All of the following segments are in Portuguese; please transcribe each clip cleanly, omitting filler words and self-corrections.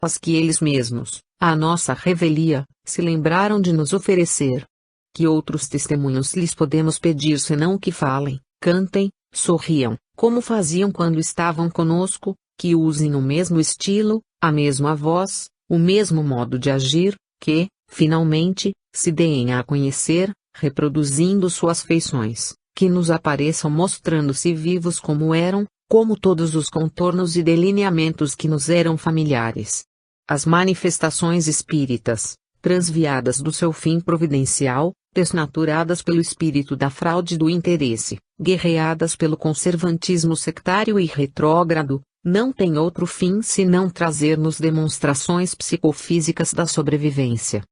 as que eles mesmos, à nossa revelia, se lembraram de nos oferecer. Que outros testemunhos lhes podemos pedir senão que falem, cantem, sorriam, como faziam quando estavam conosco, que usem o mesmo estilo, a mesma voz, o mesmo modo de agir, que, finalmente, se deem a conhecer, reproduzindo suas feições, que nos apareçam mostrando-se vivos como eram, como todos os contornos e delineamentos que nos eram familiares. As manifestações espíritas, transviadas do seu fim providencial, desnaturadas pelo espírito da fraude e do interesse, guerreadas pelo conservantismo sectário e retrógrado, não têm outro fim senão trazer-nos demonstrações psicofísicas da sobrevivência.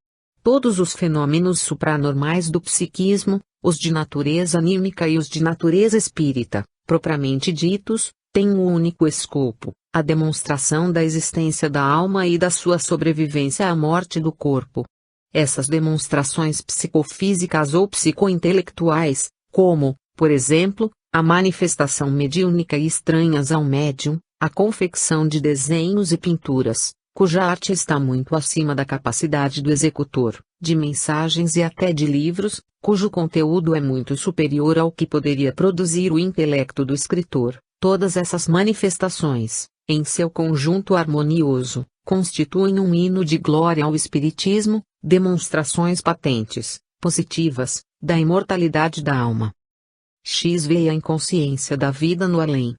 Todos os fenômenos supranormais do psiquismo, os de natureza anímica e os de natureza espírita, propriamente ditos, têm um único escopo, a demonstração da existência da alma e da sua sobrevivência à morte do corpo. Essas demonstrações psicofísicas ou psicointelectuais, como, por exemplo, a manifestação mediúnica e estranhas ao médium, a confecção de desenhos e pinturas, cuja arte está muito acima da capacidade do executor, de mensagens e até de livros, cujo conteúdo é muito superior ao que poderia produzir o intelecto do escritor. Todas essas manifestações, em seu conjunto harmonioso, constituem um hino de glória ao espiritismo, demonstrações patentes, positivas, da imortalidade da alma. Veio a inconsciência da vida no além.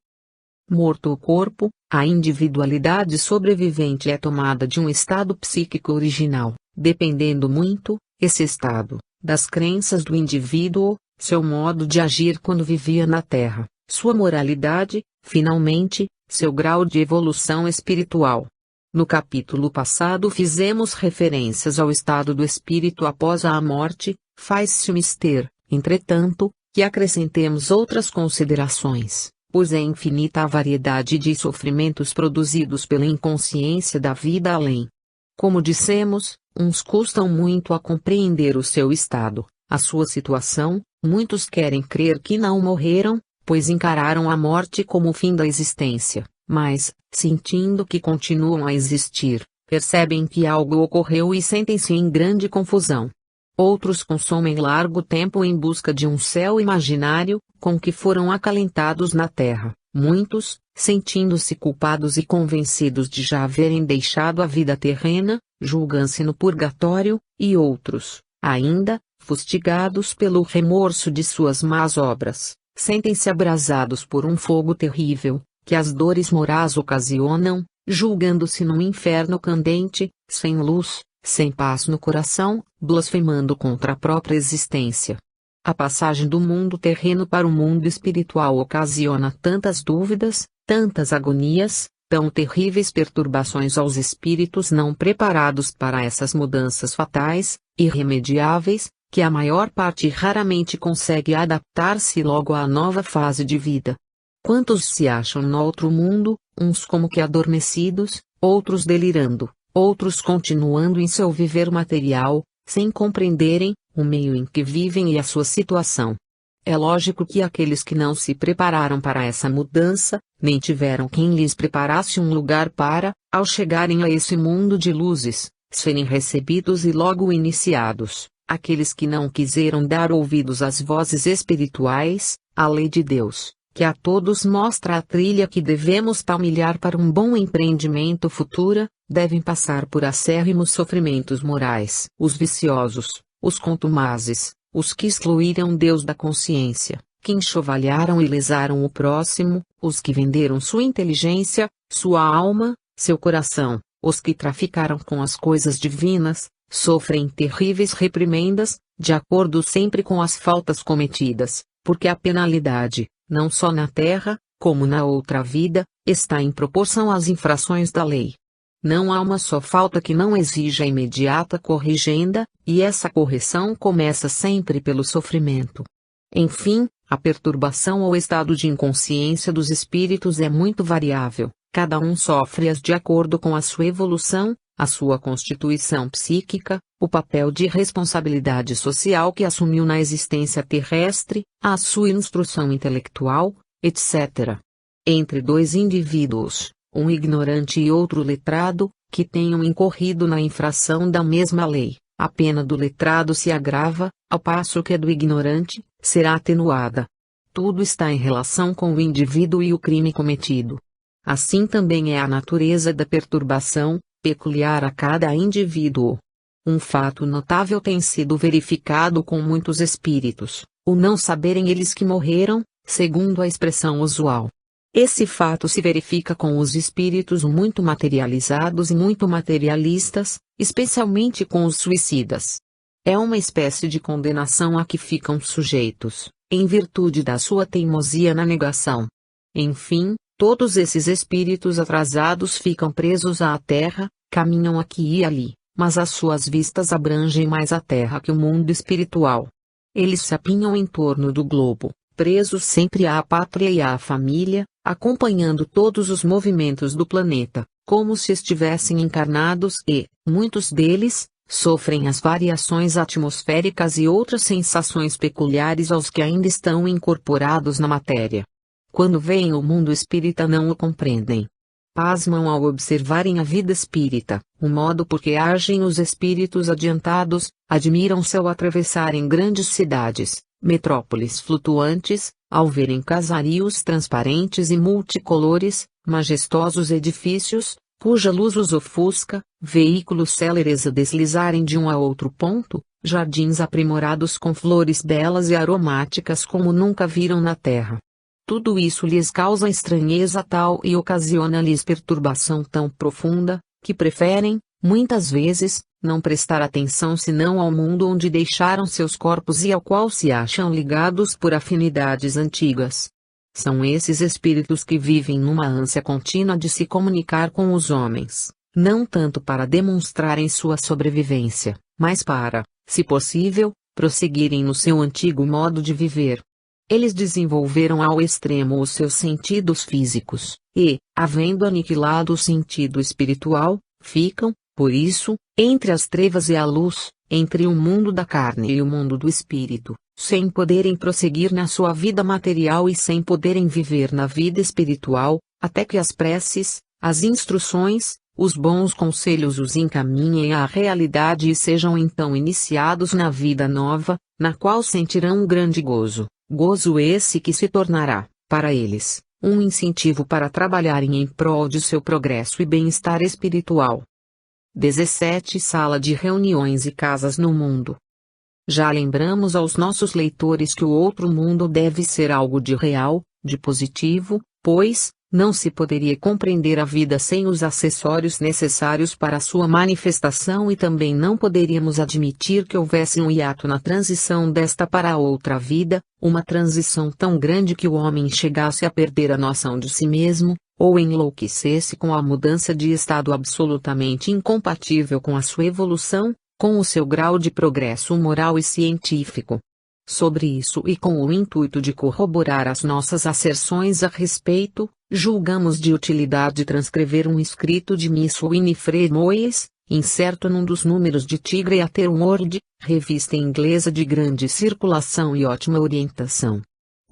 Morto o corpo, a individualidade sobrevivente é tomada de um estado psíquico original, dependendo muito, esse estado, das crenças do indivíduo, seu modo de agir quando vivia na Terra, sua moralidade, finalmente, seu grau de evolução espiritual. No capítulo passado fizemos referências ao estado do espírito após a morte, faz-se mister, entretanto, que acrescentemos outras considerações, pois é infinita a variedade de sofrimentos produzidos pela inconsciência da vida além. Como dissemos, uns custam muito a compreender o seu estado, a sua situação, muitos querem crer que não morreram, pois encararam a morte como o fim da existência, mas, sentindo que continuam a existir, percebem que algo ocorreu e sentem-se em grande confusão. Outros consomem largo tempo em busca de um céu imaginário, com que foram acalentados na terra. Muitos, sentindo-se culpados e convencidos de já haverem deixado a vida terrena, julgam-se no purgatório, e outros, ainda, fustigados pelo remorso de suas más obras, sentem-se abrasados por um fogo terrível, que as dores morais ocasionam, julgando-se num inferno candente, sem luz, sem paz no coração, blasfemando contra a própria existência. A passagem do mundo terreno para o mundo espiritual ocasiona tantas dúvidas, tantas agonias, tão terríveis perturbações aos espíritos não preparados para essas mudanças fatais, irremediáveis, que a maior parte raramente consegue adaptar-se logo à nova fase de vida. Quantos se acham no outro mundo, uns como que adormecidos, outros delirando, outros continuando em seu viver material, sem compreenderem o meio em que vivem e a sua situação. É lógico que aqueles que não se prepararam para essa mudança, nem tiveram quem lhes preparasse um lugar para, ao chegarem a esse mundo de luzes, serem recebidos e logo iniciados, aqueles que não quiseram dar ouvidos às vozes espirituais, à lei de Deus, que a todos mostra a trilha que devemos palmilhar para um bom empreendimento futuro, devem passar por acérrimos sofrimentos morais. Os viciosos, os contumazes, os que excluíram Deus da consciência, que enxovalharam e lesaram o próximo, os que venderam sua inteligência, sua alma, seu coração, os que traficaram com as coisas divinas, sofrem terríveis reprimendas, de acordo sempre com as faltas cometidas, porque a penalidade, não só na terra, como na outra vida, está em proporção às infrações da lei. Não há uma só falta que não exija imediata corrigenda, e essa correção começa sempre pelo sofrimento. Enfim, a perturbação ou estado de inconsciência dos espíritos é muito variável, cada um sofre-as de acordo com a sua evolução, a sua constituição psíquica, o papel de responsabilidade social que assumiu na existência terrestre, a sua instrução intelectual, etc. Entre dois indivíduos, um ignorante e outro letrado, que tenham incorrido na infração da mesma lei, a pena do letrado se agrava, ao passo que a do ignorante será atenuada. Tudo está em relação com o indivíduo e o crime cometido. Assim também é a natureza da perturbação, peculiar a cada indivíduo. Um fato notável tem sido verificado com muitos espíritos, o não saberem eles que morreram, segundo a expressão usual. Esse fato se verifica com os espíritos muito materializados e muito materialistas, especialmente com os suicidas. É uma espécie de condenação a que ficam sujeitos, em virtude da sua teimosia na negação. Enfim, todos esses espíritos atrasados ficam presos à terra, caminham aqui e ali, mas as suas vistas abrangem mais a terra que o mundo espiritual. Eles se apinham em torno do globo, presos sempre à pátria e à família, acompanhando todos os movimentos do planeta, como se estivessem encarnados e, muitos deles, sofrem as variações atmosféricas e outras sensações peculiares aos que ainda estão incorporados na matéria. Quando veem o mundo espírita não o compreendem. Pasmam ao observarem a vida espírita, o modo por que agem os espíritos adiantados, admiram-se ao atravessarem grandes cidades, metrópoles flutuantes, ao verem casarios transparentes e multicolores, majestosos edifícios, cuja luz os ofusca, veículos céleres a deslizarem de um a outro ponto, jardins aprimorados com flores belas e aromáticas como nunca viram na terra. Tudo isso lhes causa estranheza tal e ocasiona-lhes perturbação tão profunda, que preferem, muitas vezes, não prestar atenção senão ao mundo onde deixaram seus corpos e ao qual se acham ligados por afinidades antigas. São esses espíritos que vivem numa ânsia contínua de se comunicar com os homens, não tanto para demonstrarem sua sobrevivência, mas para, se possível, prosseguirem no seu antigo modo de viver. Eles desenvolveram ao extremo os seus sentidos físicos, e, havendo aniquilado o sentido espiritual, ficam, por isso, entre as trevas e a luz, entre o mundo da carne e o mundo do espírito, sem poderem prosseguir na sua vida material e sem poderem viver na vida espiritual, até que as preces, as instruções, os bons conselhos os encaminhem à realidade e sejam então iniciados na vida nova, na qual sentirão um grande gozo. Gozo esse que se tornará, para eles, um incentivo para trabalharem em prol de seu progresso e bem-estar espiritual. 17 Sala de reuniões e casas no mundo. Já lembramos aos nossos leitores que o outro mundo deve ser algo de real, de positivo, pois, não se poderia compreender a vida sem os acessórios necessários para sua manifestação e também não poderíamos admitir que houvesse um hiato na transição desta para a outra vida, uma transição tão grande que o homem chegasse a perder a noção de si mesmo, ou enlouquecesse com a mudança de estado absolutamente incompatível com a sua evolução, com o seu grau de progresso moral e científico. Sobre isso e com o intuito de corroborar as nossas asserções a respeito, julgamos de utilidade transcrever um escrito de Miss Winifred Moyes, incerto num dos números de Tigre Ater World, revista inglesa de grande circulação e ótima orientação.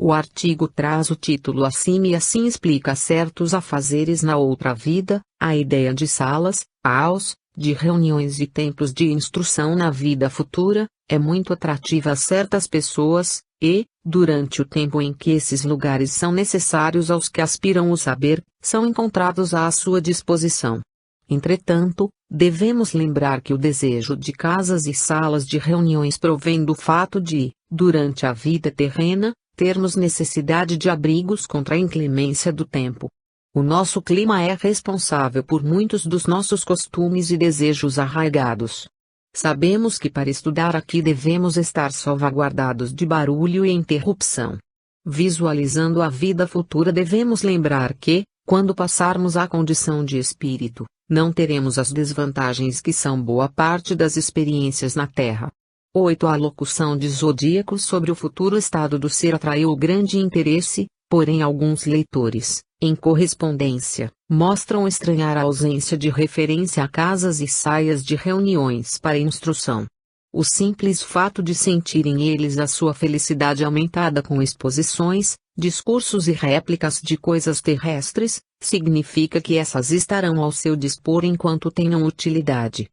O artigo traz o título acima e assim explica certos afazeres na outra vida, a ideia de salas, halls, de reuniões e templos de instrução na vida futura, é muito atrativa a certas pessoas, e, durante o tempo em que esses lugares são necessários aos que aspiram o saber, são encontrados à sua disposição. Entretanto, devemos lembrar que o desejo de casas e salas de reuniões provém do fato de, durante a vida terrena, termos necessidade de abrigos contra a inclemência do tempo. O nosso clima é responsável por muitos dos nossos costumes e desejos arraigados. Sabemos que para estudar aqui devemos estar salvaguardados de barulho e interrupção. Visualizando a vida futura devemos lembrar que, quando passarmos à condição de espírito, não teremos as desvantagens que são boa parte das experiências na Terra. 8. A locução de Zodíacos sobre o futuro estado do ser atraiu grande interesse, porém alguns leitores, em correspondência, mostram estranhar a ausência de referência a casas e saias de reuniões para instrução. O simples fato de sentirem eles a sua felicidade aumentada com exposições, discursos e réplicas de coisas terrestres, significa que essas estarão ao seu dispor enquanto tenham utilidade.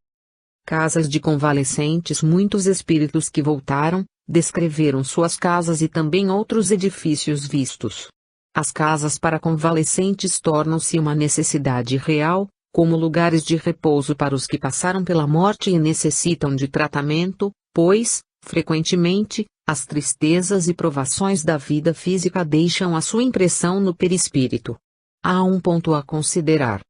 Casas de convalescentes. Muitos espíritos que voltaram, descreveram suas casas e também outros edifícios vistos. As casas para convalescentes tornam-se uma necessidade real, como lugares de repouso para os que passaram pela morte e necessitam de tratamento, pois, frequentemente, as tristezas e provações da vida física deixam a sua impressão no perispírito. Há um ponto a considerar.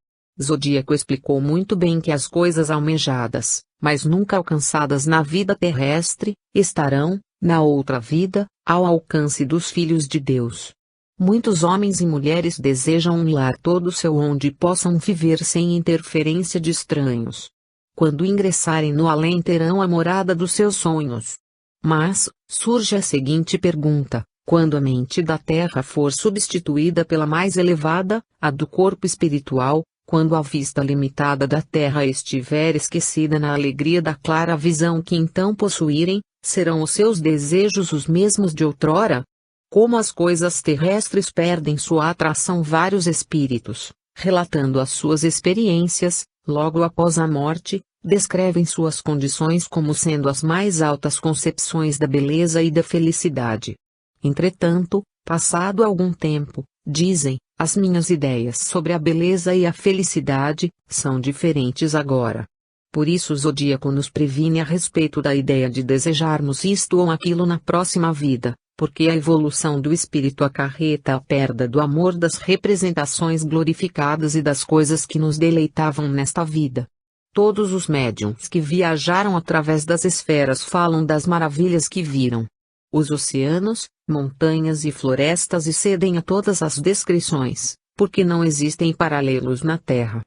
Zodíaco explicou muito bem que as coisas almejadas, mas nunca alcançadas na vida terrestre, estarão, na outra vida, ao alcance dos filhos de Deus. Muitos homens e mulheres desejam um lar todo seu onde possam viver sem interferência de estranhos. Quando ingressarem no além terão a morada dos seus sonhos. Mas, surge a seguinte pergunta: quando a mente da terra for substituída pela mais elevada, a do corpo espiritual, quando a vista limitada da terra estiver esquecida na alegria da clara visão que então possuírem, serão os seus desejos os mesmos de outrora? Como as coisas terrestres perdem sua atração, vários espíritos, relatando as suas experiências, logo após a morte, descrevem suas condições como sendo as mais altas concepções da beleza e da felicidade. Entretanto, passado algum tempo, dizem, as minhas ideias sobre a beleza e a felicidade são diferentes agora. Por isso o Zodíaco nos previne a respeito da ideia de desejarmos isto ou aquilo na próxima vida, porque a evolução do espírito acarreta a perda do amor das representações glorificadas e das coisas que nos deleitavam nesta vida. Todos os médiuns que viajaram através das esferas falam das maravilhas que viram. Os oceanos, montanhas e florestas excedem a todas as descrições, porque não existem paralelos na Terra.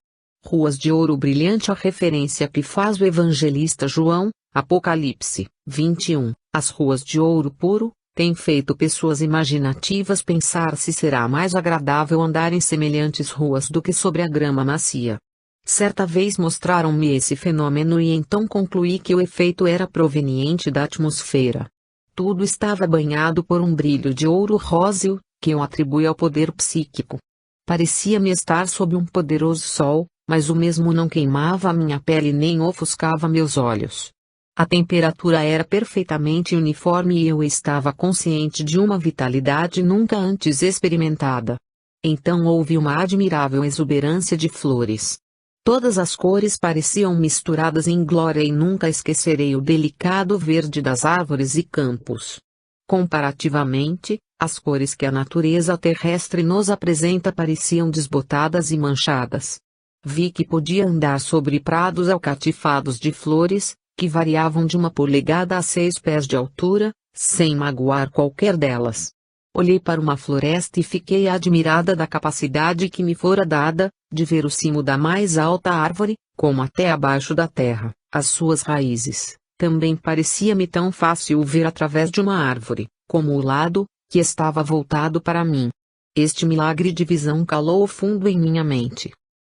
Ruas de ouro brilhante, a referência que faz o evangelista João, Apocalipse 21, as ruas de ouro puro, têm feito pessoas imaginativas pensar se será mais agradável andar em semelhantes ruas do que sobre a grama macia. Certa vez mostraram-me esse fenômeno e então concluí que o efeito era proveniente da atmosfera. Tudo estava banhado por um brilho de ouro róseo, que eu atribuí ao poder psíquico. Parecia-me estar sob um poderoso sol, mas o mesmo não queimava a minha pele nem ofuscava meus olhos. A temperatura era perfeitamente uniforme e eu estava consciente de uma vitalidade nunca antes experimentada. Então houve uma admirável exuberância de flores. Todas as cores pareciam misturadas em glória e nunca esquecerei o delicado verde das árvores e campos. Comparativamente, as cores que a natureza terrestre nos apresenta pareciam desbotadas e manchadas. Vi que podia andar sobre prados alcatifados de flores, que variavam de 1 polegada a 6 pés de altura, sem magoar qualquer delas. Olhei para uma floresta e fiquei admirada da capacidade que me fora dada, de ver o cimo da mais alta árvore, como até abaixo da terra, as suas raízes. Também parecia-me tão fácil ver através de uma árvore, como o lado, que estava voltado para mim. Este milagre de visão calou fundo em minha mente.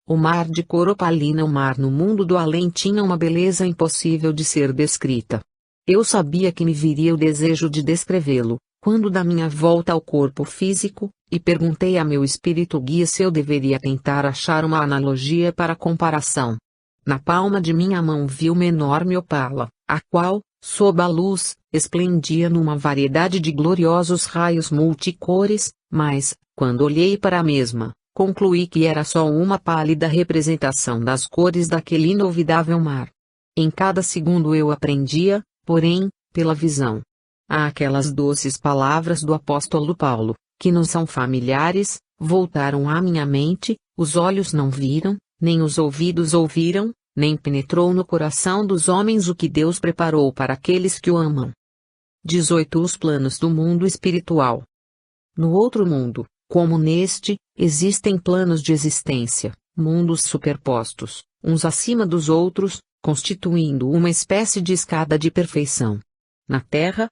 O mar de cor opalina, o mar no mundo do além, tinha uma beleza impossível de ser descrita. Eu sabia que me viria o desejo de descrevê-lo, quando da minha volta ao corpo físico, e perguntei a meu espírito guia se eu deveria tentar achar uma analogia para comparação. Na palma de minha mão vi uma enorme opala, a qual, sob a luz, esplendia numa variedade de gloriosos raios multicores, mas, quando olhei para a mesma, concluí que era só uma pálida representação das cores daquele inovidável mar. Em cada segundo eu aprendia, porém, pela visão. Aquelas doces palavras do apóstolo Paulo, que nos são familiares, voltaram à minha mente, os olhos não viram, nem os ouvidos ouviram, nem penetrou no coração dos homens o que Deus preparou para aqueles que o amam. 18. Os planos do mundo espiritual. No outro mundo, como neste, existem planos de existência, mundos superpostos, uns acima dos outros, constituindo uma espécie de escada de perfeição. Na Terra,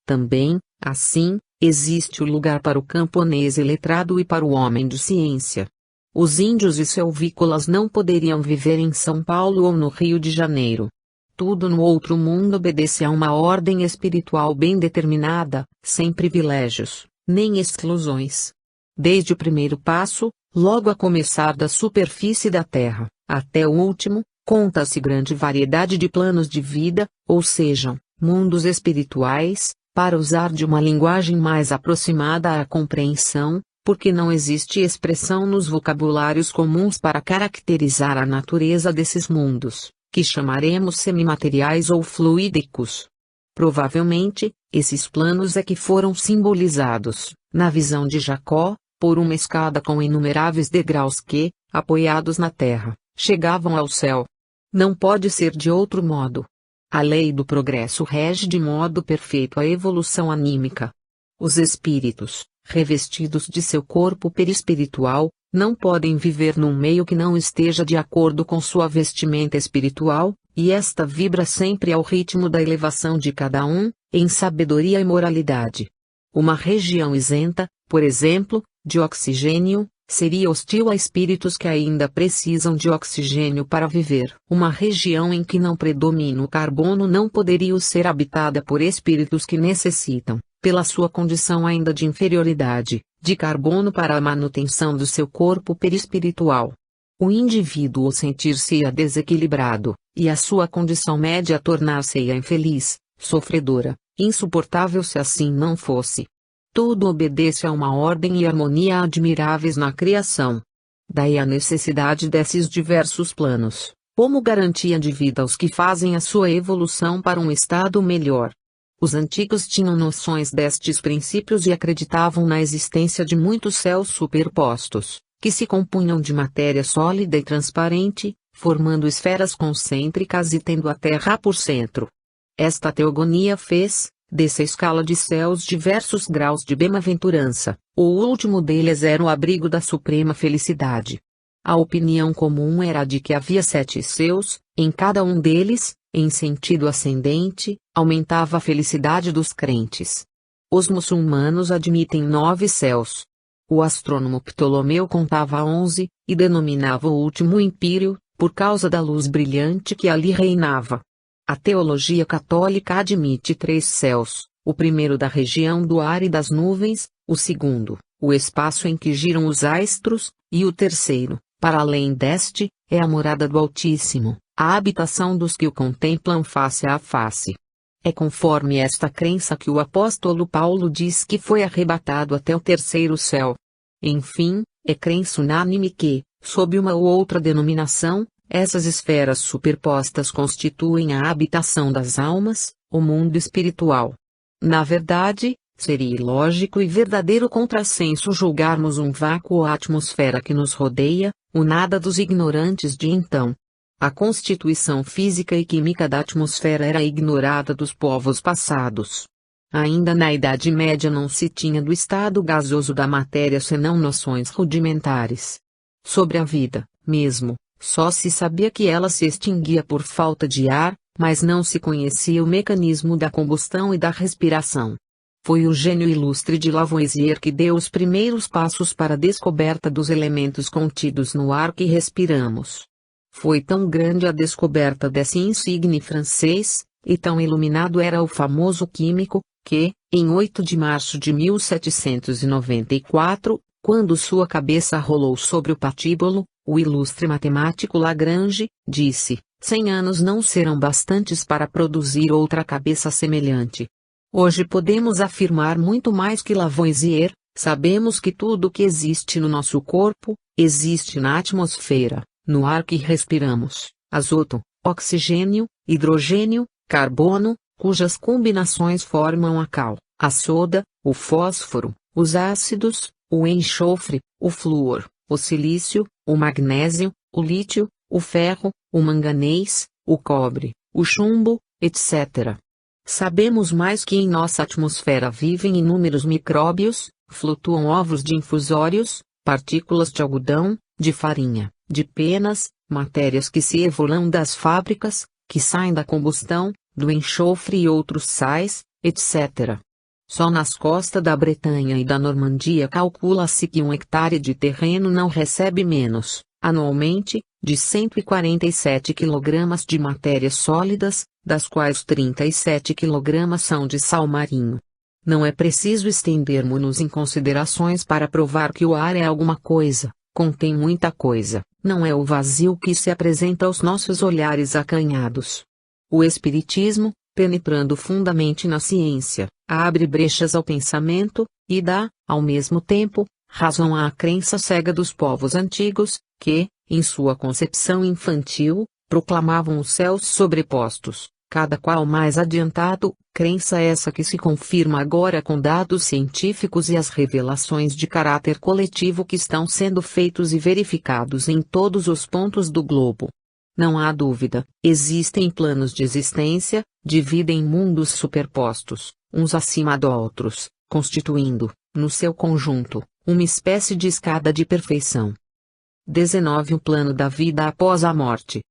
também, assim, existe o lugar para o camponês iletrado e para o homem de ciência. Os índios e selvícolas não poderiam viver em São Paulo ou no Rio de Janeiro. Tudo no outro mundo obedece a uma ordem espiritual bem determinada, sem privilégios, nem exclusões. Desde o primeiro passo, Logo a começar da superfície da Terra, até o último, conta-se grande variedade de planos de vida, ou sejam, mundos espirituais, para usar de uma linguagem mais aproximada à compreensão, porque não existe expressão nos vocabulários comuns para caracterizar a natureza desses mundos, que chamaremos semimateriais ou fluídicos. Provavelmente, esses planos é que foram simbolizados, na visão de Jacó, por uma escada com inumeráveis degraus que, apoiados na terra, chegavam ao céu. Não pode ser de outro modo. A lei do progresso rege de modo perfeito a evolução anímica. Os espíritos, revestidos de seu corpo perispiritual, não podem viver num meio que não esteja de acordo com sua vestimenta espiritual, e esta vibra sempre ao ritmo da elevação de cada um, em sabedoria e moralidade. Uma região isenta, por exemplo, de oxigênio, seria hostil a espíritos que ainda precisam de oxigênio para viver. Uma região em que não predomina o carbono não poderia ser habitada por espíritos que necessitam, pela sua condição ainda de inferioridade, de carbono para a manutenção do seu corpo perispiritual. O indivíduo sentir-se-ia desequilibrado, e a sua condição média tornar-se-ia infeliz, sofredora, insuportável se assim não fosse. Tudo obedece a uma ordem e harmonia admiráveis na criação. Daí a necessidade desses diversos planos, como garantia de vida aos que fazem a sua evolução para um estado melhor. Os antigos tinham noções destes princípios e acreditavam na existência de muitos céus superpostos, que se compunham de matéria sólida e transparente, formando esferas concêntricas e tendo a Terra por centro. Esta teogonia fez, dessa escala de céus diversos graus de bem-aventurança, o último deles era o abrigo da suprema felicidade. A opinião comum era de que havia 7 céus, em cada um deles, em sentido ascendente, aumentava a felicidade dos crentes. Os muçulmanos admitem 9 céus. O astrônomo Ptolomeu contava 11, e denominava o último Empírio, por causa da luz brilhante que ali reinava. A teologia católica admite 3 céus, o primeiro da região do ar e das nuvens, o segundo, o espaço em que giram os astros, e o terceiro, para além deste, é a morada do Altíssimo, a habitação dos que o contemplam face a face. É conforme esta crença que o apóstolo Paulo diz que foi arrebatado até o terceiro céu. Enfim, é crença unânime que, sob uma ou outra denominação, essas esferas superpostas constituem a habitação das almas, o mundo espiritual. Na verdade, seria ilógico e verdadeiro contrassenso julgarmos um vácuo ou atmosfera que nos rodeia, o nada dos ignorantes de então. A constituição física e química da atmosfera era ignorada dos povos passados. Ainda na Idade Média não se tinha do estado gasoso da matéria senão noções rudimentares. Sobre a vida, mesmo, só se sabia que ela se extinguia por falta de ar, mas não se conhecia o mecanismo da combustão e da respiração. Foi o gênio ilustre de Lavoisier que deu os primeiros passos para a descoberta dos elementos contidos no ar que respiramos. Foi tão grande a descoberta desse insigne francês, e tão iluminado era o famoso químico, que, em 8 de março de 1794, quando sua cabeça rolou sobre o patíbulo, o ilustre matemático Lagrange disse: 100 anos não serão bastantes para produzir outra cabeça semelhante. Hoje podemos afirmar muito mais que Lavoisier, sabemos que tudo o que existe no nosso corpo, existe na atmosfera, no ar que respiramos, azoto, oxigênio, hidrogênio, carbono, cujas combinações formam a cal, a soda, o fósforo, os ácidos, o enxofre, o flúor, o silício, o magnésio, o lítio, o ferro, o manganês, o cobre, o chumbo, etc. Sabemos mais que em nossa atmosfera vivem inúmeros micróbios, flutuam ovos de infusórios, partículas de algodão, de farinha, de penas, matérias que se evolam das fábricas, que saem da combustão, do enxofre e outros sais, etc. Só nas costas da Bretanha e da Normandia calcula-se que 1 hectare de terreno não recebe menos, anualmente, de 147 kg de matérias sólidas, das quais 37 kg são de sal marinho. Não é preciso estendermos-nos em considerações para provar que o ar é alguma coisa, contém muita coisa, não é o vazio que se apresenta aos nossos olhares acanhados. O Espiritismo, penetrando fundamente na ciência, abre brechas ao pensamento, e dá, ao mesmo tempo, razão à crença cega dos povos antigos, que, em sua concepção infantil, proclamavam os céus sobrepostos, cada qual mais adiantado, crença essa que se confirma agora com dados científicos e as revelações de caráter coletivo que estão sendo feitos e verificados em todos os pontos do globo. Não há dúvida, existem planos de existência, de vida em mundos superpostos, uns acima de outros, constituindo, no seu conjunto, uma espécie de escada de perfeição. 19. O plano da vida após a morte.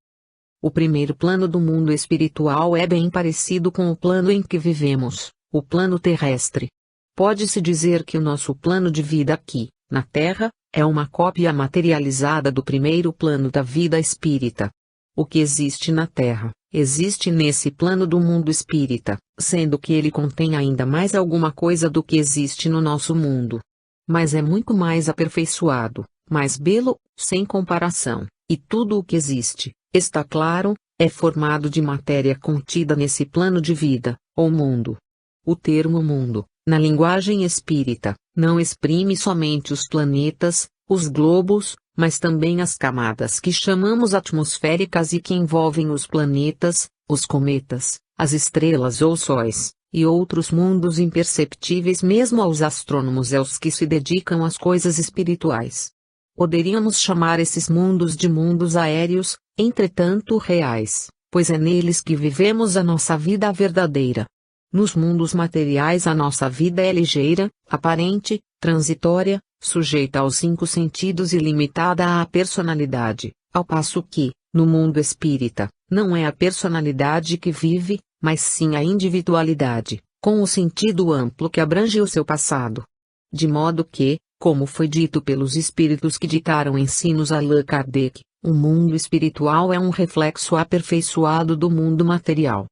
O primeiro plano do mundo espiritual é bem parecido com o plano em que vivemos, o plano terrestre. Pode-se dizer que o nosso plano de vida aqui, na Terra, é uma cópia materializada do primeiro plano da vida espírita. O que existe na Terra, existe nesse plano do mundo espírita, sendo que ele contém ainda mais alguma coisa do que existe no nosso mundo. Mas é muito mais aperfeiçoado, mais belo, sem comparação, e tudo o que existe, está claro, é formado de matéria contida nesse plano de vida, ou mundo. O termo mundo, na linguagem espírita, não exprime somente os planetas, os globos, mas também as camadas que chamamos atmosféricas e que envolvem os planetas, os cometas, as estrelas ou sóis, e outros mundos imperceptíveis mesmo aos astrônomos e aos que se dedicam às coisas espirituais. Poderíamos chamar esses mundos de mundos aéreos, entretanto reais, pois é neles que vivemos a nossa vida verdadeira. Nos mundos materiais a nossa vida é ligeira, aparente, transitória, sujeita aos 5 sentidos e limitada à personalidade, ao passo que, no mundo espírita, não é a personalidade que vive, mas sim a individualidade, com o sentido amplo que abrange o seu passado. De modo que, como foi dito pelos espíritos que ditaram ensinos a Allan Kardec, o mundo espiritual é um reflexo aperfeiçoado do mundo material.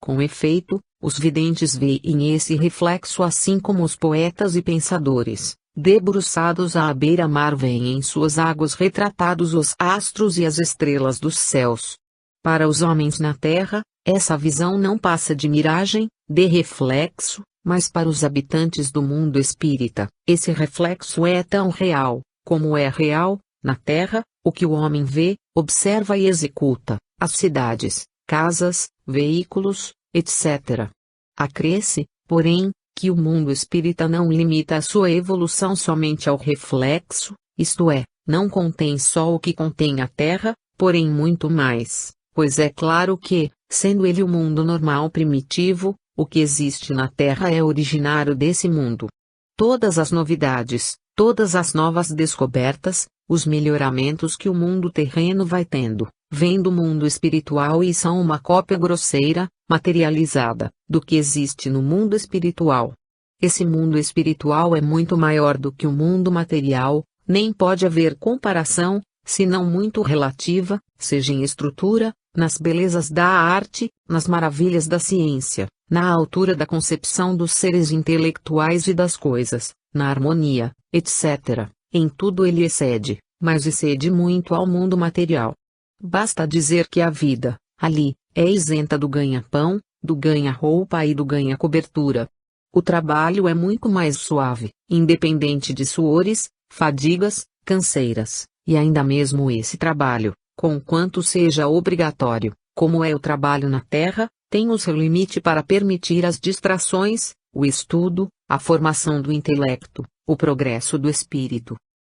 Com efeito, os videntes veem esse reflexo assim como os poetas e pensadores, debruçados à beira-mar veem em suas águas retratados os astros e as estrelas dos céus. Para os homens na Terra, essa visão não passa de miragem, de reflexo, mas para os habitantes do mundo espírita, esse reflexo é tão real, como é real, na Terra, o que o homem vê, observa e executa, as cidades, casas, veículos, etc. Acresce, porém, que o mundo espírita não limita a sua evolução somente ao reflexo, isto é, não contém só o que contém a Terra, porém muito mais, pois é claro que, sendo ele o mundo normal primitivo, o que existe na Terra é originário desse mundo. Todas as novidades, todas as novas descobertas, os melhoramentos que o mundo terreno vai tendo, vêm do mundo espiritual e são uma cópia grosseira, materializada, do que existe no mundo espiritual. Esse mundo espiritual é muito maior do que o mundo material, nem pode haver comparação, senão muito relativa, seja em estrutura, nas belezas da arte, nas maravilhas da ciência, na altura da concepção dos seres intelectuais e das coisas, na harmonia, etc. Em tudo ele excede, mas excede muito ao mundo material. Basta dizer que a vida, ali, é isenta do ganha-pão, do ganha-roupa e do ganha-cobertura. O trabalho é muito mais suave, independente de suores, fadigas, canseiras, e ainda mesmo esse trabalho, conquanto seja obrigatório, como é o trabalho na Terra, tem o seu limite para permitir as distrações, o estudo, a formação do intelecto, o progresso do espírito.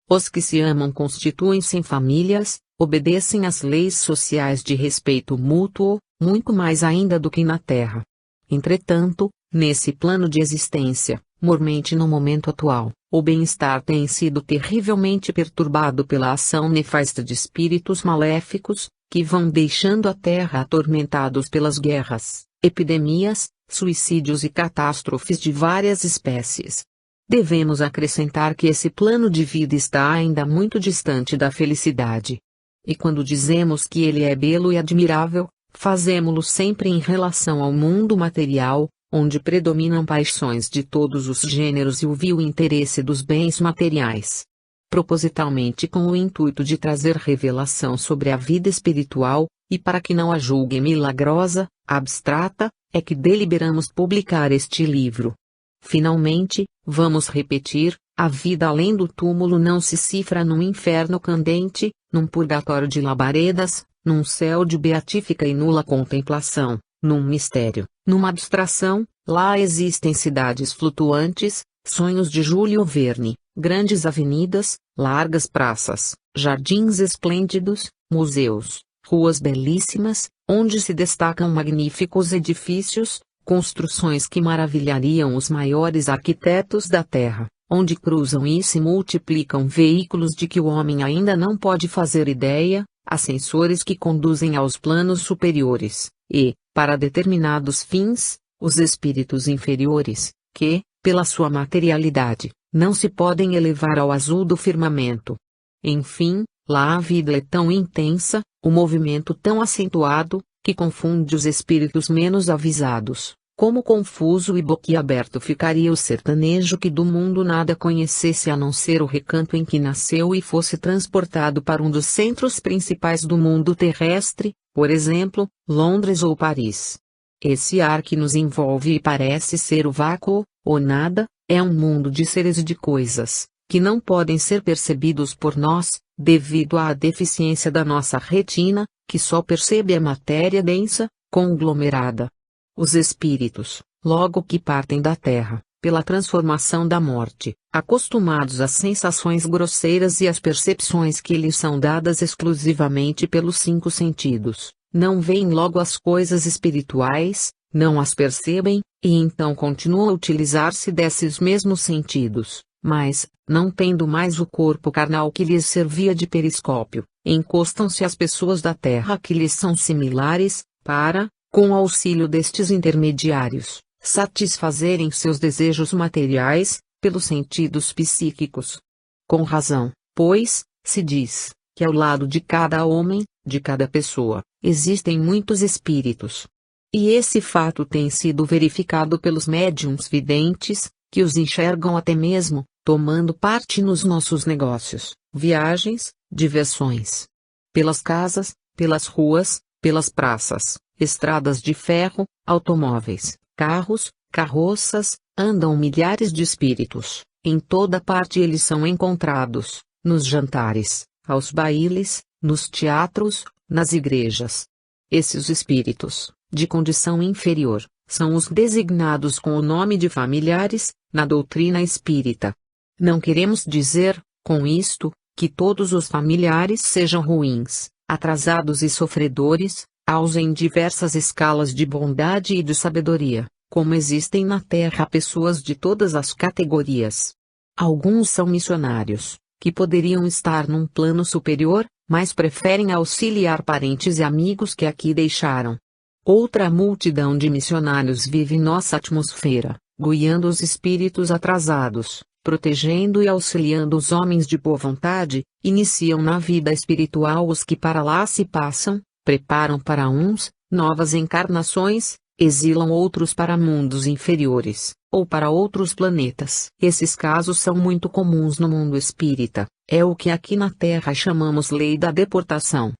Os que se amam constituem-se em famílias, obedecem às leis sociais de respeito mútuo, muito mais ainda do que na Terra. Entretanto, nesse plano de existência, mormente no momento atual, o bem-estar tem sido terrivelmente perturbado pela ação nefasta de espíritos maléficos, que vão deixando a Terra atormentados pelas guerras, epidemias, suicídios e catástrofes de várias espécies. Devemos acrescentar que esse plano de vida está ainda muito distante da felicidade. E quando dizemos que ele é belo e admirável, fazemo-lo sempre em relação ao mundo material, onde predominam paixões de todos os gêneros e o vil interesse dos bens materiais. propositalmente com o intuito de trazer revelação sobre a vida espiritual, e para que não a julguem milagrosa, abstrata, é que deliberamos publicar este livro. Finalmente, vamos repetir, a vida além do túmulo não se cifra num inferno candente, num purgatório de labaredas, num céu de beatífica e nula contemplação, num mistério, numa abstração. Lá existem cidades flutuantes, sonhos de Júlio Verne, grandes avenidas, largas praças, jardins esplêndidos, museus, ruas belíssimas, onde se destacam magníficos edifícios, construções que maravilhariam os maiores arquitetos da Terra, onde cruzam e se multiplicam veículos de que o homem ainda não pode fazer ideia, ascensores que conduzem aos planos superiores, e, para determinados fins, os espíritos inferiores, que, pela sua materialidade, não se podem elevar ao azul do firmamento. Enfim, lá a vida é tão intensa, o movimento tão acentuado, que confunde os espíritos menos avisados. Como confuso e boquiaberto ficaria o sertanejo que do mundo nada conhecesse a não ser o recanto em que nasceu e fosse transportado para um dos centros principais do mundo terrestre, por exemplo, Londres ou Paris. Esse ar que nos envolve e parece ser o vácuo, ou nada, é um mundo de seres e de coisas, que não podem ser percebidos por nós, devido à deficiência da nossa retina, que só percebe a matéria densa, conglomerada. Os espíritos, logo que partem da Terra, pela transformação da morte, acostumados às sensações grosseiras e às percepções que lhes são dadas exclusivamente pelos 5 sentidos, não veem logo as coisas espirituais, não as percebem, e então continuam a utilizar-se desses mesmos sentidos, mas, não tendo mais o corpo carnal que lhes servia de periscópio, encostam-se às pessoas da Terra que lhes são similares, para, com o auxílio destes intermediários, satisfazerem seus desejos materiais, pelos sentidos psíquicos. Com razão, pois, se diz, que ao lado de cada homem, de cada pessoa, existem muitos espíritos. E esse fato tem sido verificado pelos médiuns videntes, que os enxergam até mesmo, tomando parte nos nossos negócios, viagens, diversões. Pelas casas, pelas ruas, pelas praças, estradas de ferro, automóveis, carros, carroças, andam milhares de espíritos. Em toda parte eles são encontrados, nos jantares, aos bailes, nos teatros, nas igrejas. Esses espíritos, de condição inferior, são os designados com o nome de familiares, na doutrina espírita. Não queremos dizer, com isto, que todos os familiares sejam ruins, atrasados e sofredores, aos em diversas escalas de bondade e de sabedoria, como existem na Terra pessoas de todas as categorias. Alguns são missionários, que poderiam estar num plano superior, mas preferem auxiliar parentes e amigos que aqui deixaram. Outra multidão de missionários vive em nossa atmosfera, guiando os espíritos atrasados, protegendo e auxiliando os homens de boa vontade, iniciam na vida espiritual os que para lá se passam, preparam para uns, novas encarnações, exilam outros para mundos inferiores, ou para outros planetas. Esses casos são muito comuns no mundo espírita, é o que aqui na Terra chamamos lei da deportação.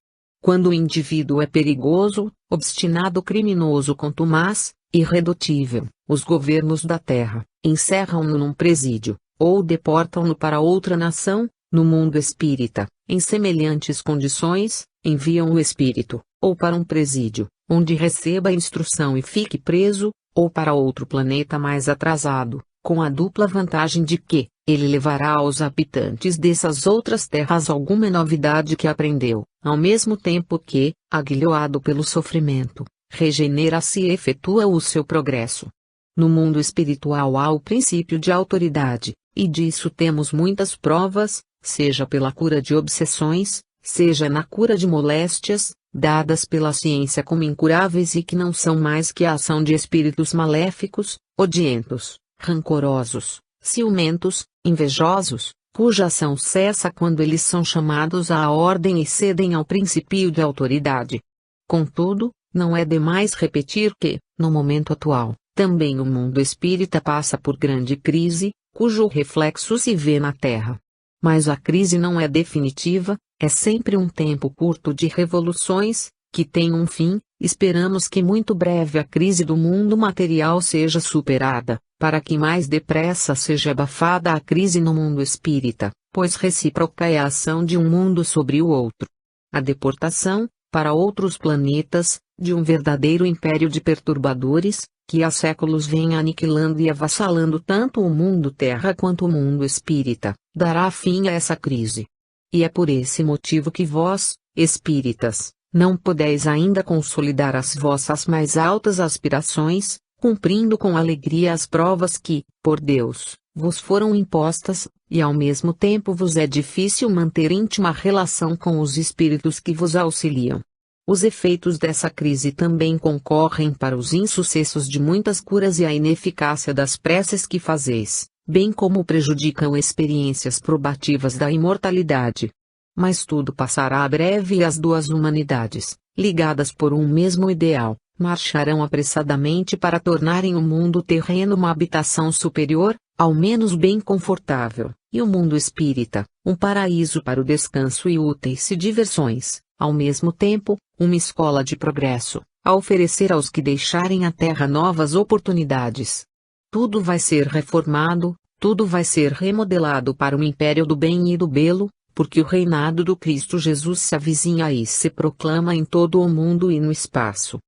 Quando o indivíduo é perigoso, obstinado, criminoso, contumaz, irredutível, os governos da Terra encerram-no num presídio, ou deportam-no para outra nação. No mundo espírita, em semelhantes condições, enviam o espírito, ou para um presídio, onde receba instrução e fique preso, ou para outro planeta mais atrasado, com a dupla vantagem de que, ele levará aos habitantes dessas outras terras alguma novidade que aprendeu, ao mesmo tempo que, aguilhoado pelo sofrimento, regenera-se e efetua o seu progresso. No mundo espiritual há o princípio de autoridade, e disso temos muitas provas, seja pela cura de obsessões, seja na cura de moléstias, dadas pela ciência como incuráveis e que não são mais que a ação de espíritos maléficos, odientos, rancorosos, ciumentos, invejosos, cuja ação cessa quando eles são chamados à ordem e cedem ao princípio de autoridade. Contudo, não é demais repetir que, no momento atual, também o mundo espírita passa por grande crise, cujo reflexo se vê na Terra. Mas a crise não é definitiva, é sempre um tempo curto de revoluções, que tem um fim. Esperamos que muito breve a crise do mundo material seja superada, para que mais depressa seja abafada a crise no mundo espírita, pois recíproca é a ação de um mundo sobre o outro. A deportação, para outros planetas, de um verdadeiro império de perturbadores, que há séculos vem aniquilando e avassalando tanto o mundo terra quanto o mundo espírita, dará fim a essa crise. E é por esse motivo que vós, espíritas, não podeis ainda consolidar as vossas mais altas aspirações, cumprindo com alegria as provas que, por Deus, vos foram impostas, e ao mesmo tempo vos é difícil manter íntima relação com os espíritos que vos auxiliam. Os efeitos dessa crise também concorrem para os insucessos de muitas curas e a ineficácia das preces que fazeis, bem como prejudicam experiências probativas da imortalidade. Mas tudo passará breve e as duas humanidades, ligadas por um mesmo ideal, marcharão apressadamente para tornarem o mundo terreno uma habitação superior, ao menos bem confortável, e o mundo espírita, um paraíso para o descanso e úteis diversões, ao mesmo tempo, uma escola de progresso, a oferecer aos que deixarem a terra novas oportunidades. Tudo vai ser reformado, tudo vai ser remodelado para o império do bem e do belo, porque o reinado do Cristo Jesus se avizinha e se proclama em todo o mundo e no espaço.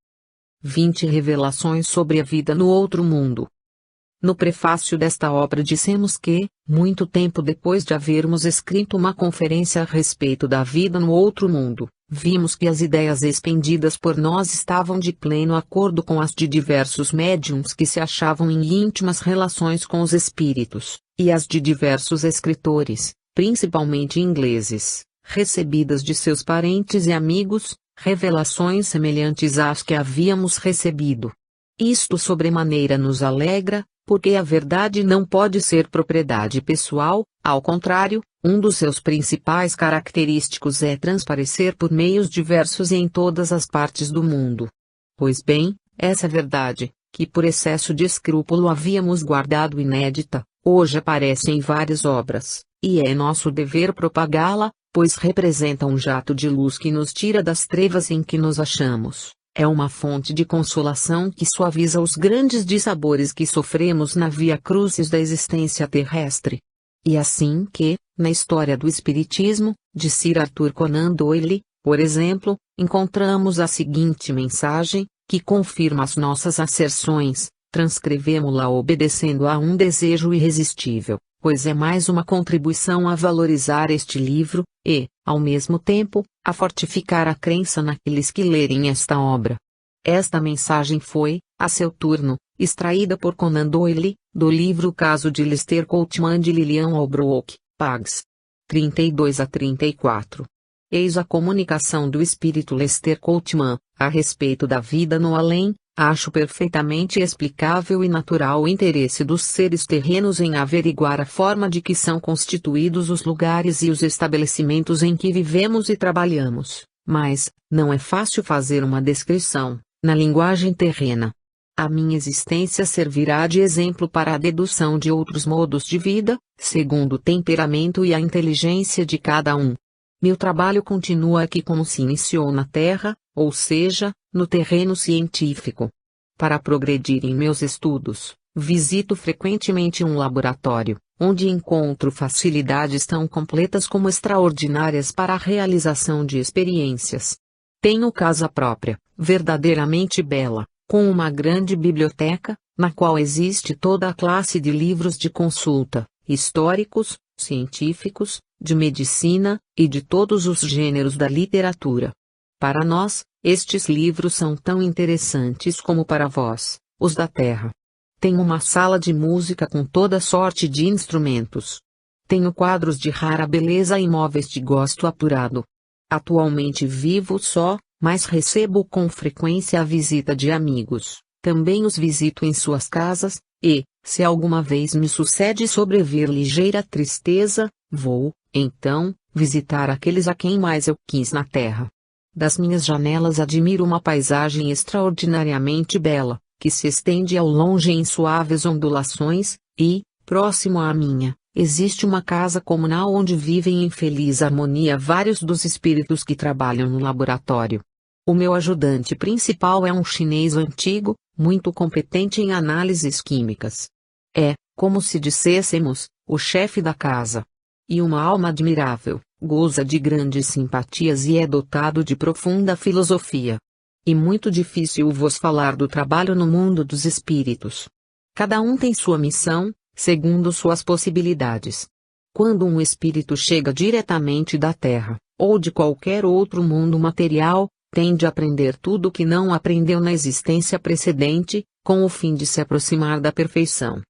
20 Revelações sobre a vida no outro mundo. No prefácio desta obra dissemos que, muito tempo depois de havermos escrito uma conferência a respeito da vida no outro mundo, vimos que as ideias expendidas por nós estavam de pleno acordo com as de diversos médiuns que se achavam em íntimas relações com os espíritos, e as de diversos escritores, principalmente ingleses, recebidas de seus parentes e amigos, revelações semelhantes às que havíamos recebido. Isto sobremaneira nos alegra, porque a verdade não pode ser propriedade pessoal, ao contrário, um dos seus principais característicos é transparecer por meios diversos e em todas as partes do mundo. Pois bem, essa verdade, que por excesso de escrúpulo havíamos guardado inédita, hoje aparece em várias obras, e é nosso dever propagá-la, pois representa um jato de luz que nos tira das trevas em que nos achamos. É uma fonte de consolação que suaviza os grandes dissabores que sofremos na via crucis da existência terrestre. E assim que, na história do Espiritismo, de Sir Arthur Conan Doyle, por exemplo, encontramos a seguinte mensagem, que confirma as nossas asserções, transcrevemo-la obedecendo a um desejo irresistível, pois é mais uma contribuição a valorizar este livro, e, ao mesmo tempo, a fortificar a crença naqueles que lerem esta obra. Esta mensagem foi, a seu turno, extraída por Conan Doyle, do livro O Caso de Lester Coltman de Lillian Holbrook, Pags. 32 a 34. Eis a comunicação do espírito Lester Coltman, a respeito da vida no além. Acho perfeitamente explicável e natural o interesse dos seres terrenos em averiguar a forma de que são constituídos os lugares e os estabelecimentos em que vivemos e trabalhamos, mas, não é fácil fazer uma descrição, na linguagem terrena. A minha existência servirá de exemplo para a dedução de outros modos de vida, segundo o temperamento e a inteligência de cada um. Meu trabalho continua aqui como se iniciou na Terra, ou seja, no terreno científico. Para progredir em meus estudos, visito frequentemente um laboratório, onde encontro facilidades tão completas como extraordinárias para a realização de experiências. Tenho casa própria, verdadeiramente bela, com uma grande biblioteca, na qual existe toda a classe de livros de consulta, históricos, científicos, de medicina, e de todos os gêneros da literatura. Para nós, estes livros são tão interessantes como para vós, os da terra. Tenho uma sala de música com toda sorte de instrumentos. Tenho quadros de rara beleza e móveis de gosto apurado. Atualmente vivo só, mas recebo com frequência a visita de amigos. Também os visito em suas casas, e, se alguma vez me sucede sobreviver ligeira tristeza, vou, então, visitar aqueles a quem mais eu quis na terra. Das minhas janelas admiro uma paisagem extraordinariamente bela, que se estende ao longe em suaves ondulações, e, próximo à minha, existe uma casa comunal onde vivem em feliz harmonia vários dos espíritos que trabalham no laboratório. O meu ajudante principal é um chinês antigo, muito competente em análises químicas. É, como se dissêssemos, o chefe da casa. E uma alma admirável, goza de grandes simpatias e é dotado de profunda filosofia. E muito difícil vos falar do trabalho no mundo dos espíritos. Cada um tem sua missão, segundo suas possibilidades. Quando um espírito chega diretamente da Terra, ou de qualquer outro mundo material, tende a aprender tudo o que não aprendeu na existência precedente, com o fim de se aproximar da perfeição.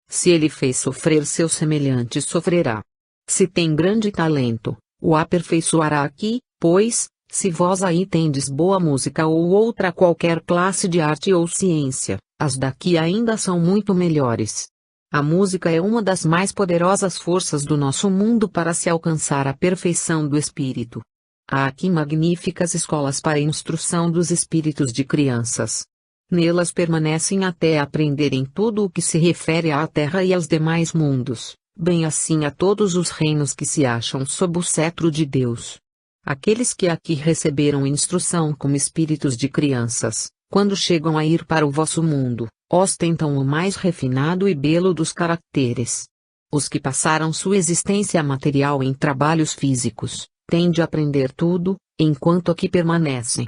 Se ele fez sofrer seu semelhante, sofrerá. Se tem grande talento, o aperfeiçoará aqui, pois, se vós aí tendes boa música ou outra qualquer classe de arte ou ciência, as daqui ainda são muito melhores. A música é uma das mais poderosas forças do nosso mundo para se alcançar a perfeição do espírito. Há aqui magníficas escolas para a instrução dos espíritos de crianças. Nelas permanecem até aprenderem tudo o que se refere à Terra e aos demais mundos, bem assim a todos os reinos que se acham sob o cetro de Deus. Aqueles que aqui receberam instrução como espíritos de crianças, quando chegam a ir para o vosso mundo, ostentam o mais refinado e belo dos caracteres. Os que passaram sua existência material em trabalhos físicos, têm de aprender tudo, enquanto aqui permanecem.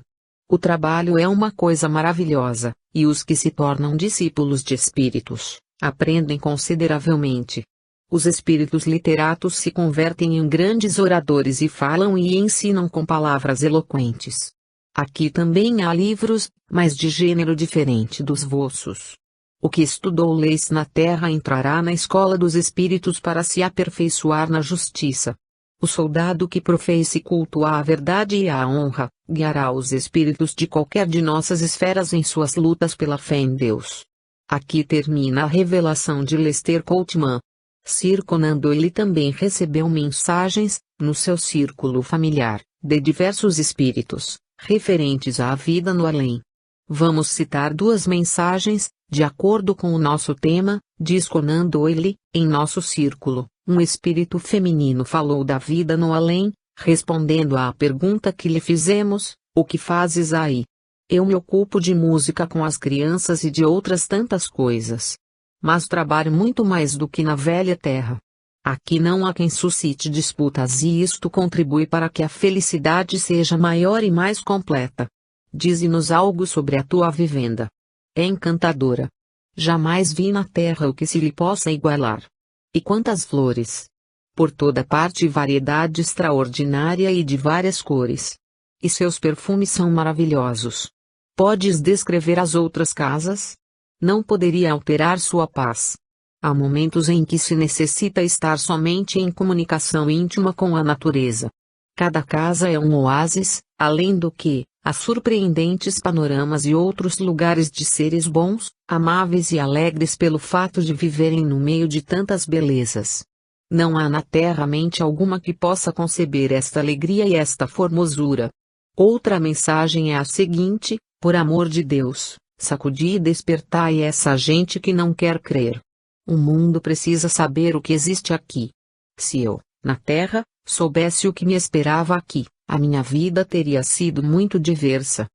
O trabalho é uma coisa maravilhosa, e os que se tornam discípulos de espíritos, aprendem consideravelmente. Os espíritos literatos se convertem em grandes oradores e falam e ensinam com palavras eloquentes. Aqui também há livros, mas de gênero diferente dos vossos. O que estudou leis na terra entrará na escola dos espíritos para se aperfeiçoar na justiça. O soldado que professe culto à verdade e à honra, guiará os espíritos de qualquer de nossas esferas em suas lutas pela fé em Deus. Aqui termina a revelação de Lester Coltman. Sir Conan Doyle também recebeu mensagens, no seu círculo familiar, de diversos espíritos, referentes à vida no além. Vamos citar duas mensagens, de acordo com o nosso tema, diz Conan Doyle, em nosso círculo. Um espírito feminino falou da vida no além, respondendo à pergunta que lhe fizemos: o que fazes aí? Eu me ocupo de música com as crianças e de outras tantas coisas. Mas trabalho muito mais do que na velha terra. Aqui não há quem suscite disputas e isto contribui para que a felicidade seja maior e mais completa. Dize-nos algo sobre a tua vivenda. É encantadora. Jamais vi na terra o que se lhe possa igualar. E quantas flores! Por toda parte variedade extraordinária e de várias cores. E seus perfumes são maravilhosos. Podes descrever as outras casas? Não poderia alterar sua paz. Há momentos em que se necessita estar somente em comunicação íntima com a natureza. Cada casa é um oásis, além do que, há surpreendentes panoramas e outros lugares de seres bons, amáveis e alegres pelo fato de viverem no meio de tantas belezas. Não há na terra mente alguma que possa conceber esta alegria e esta formosura. Outra mensagem é a seguinte: por amor de Deus, sacudi e despertai essa gente que não quer crer. O mundo precisa saber o que existe aqui. Se eu, na terra, soubesse o que me esperava aqui, a minha vida teria sido muito diversa.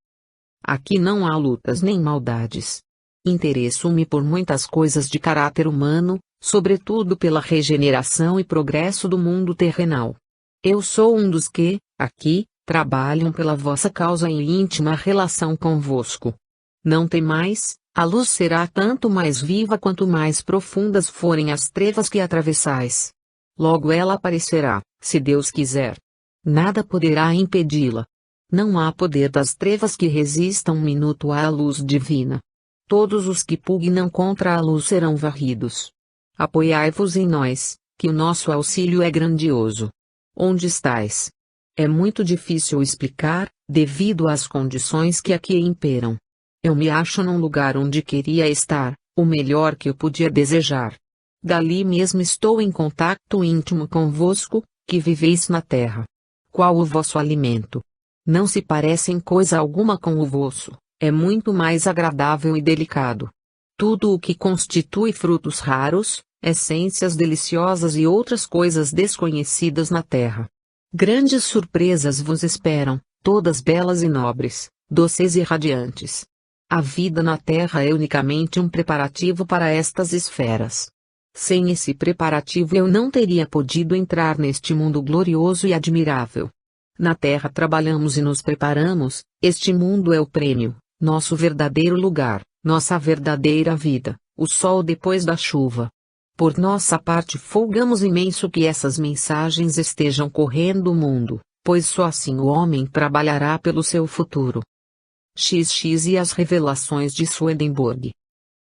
Aqui não há lutas nem maldades. Interesso-me por muitas coisas de caráter humano, sobretudo pela regeneração e progresso do mundo terrenal. Eu sou um dos que, aqui, trabalham pela vossa causa em íntima relação convosco. Não temais, a luz será tanto mais viva quanto mais profundas forem as trevas que atravessais. Logo ela aparecerá, se Deus quiser. Nada poderá impedi-la. Não há poder das trevas que resista um minuto à luz divina. Todos os que pugnam contra a luz serão varridos. Apoiai-vos em nós, que o nosso auxílio é grandioso. Onde estais? É muito difícil explicar, devido às condições que aqui imperam. Eu me acho num lugar onde queria estar, o melhor que eu podia desejar. Dali mesmo estou em contacto íntimo convosco, que viveis na terra. Qual o vosso alimento? Não se parece em coisa alguma com o vosso, é muito mais agradável e delicado. Tudo o que constitui frutos raros, essências deliciosas e outras coisas desconhecidas na terra. Grandes surpresas vos esperam, todas belas e nobres, doces e radiantes. A vida na terra é unicamente um preparativo para estas esferas. Sem esse preparativo eu não teria podido entrar neste mundo glorioso e admirável. Na terra trabalhamos e nos preparamos, este mundo é o prêmio, nosso verdadeiro lugar, nossa verdadeira vida, o sol depois da chuva. Por nossa parte folgamos imenso que essas mensagens estejam correndo o mundo, pois só assim o homem trabalhará pelo seu futuro. XX e as revelações de Swedenborg.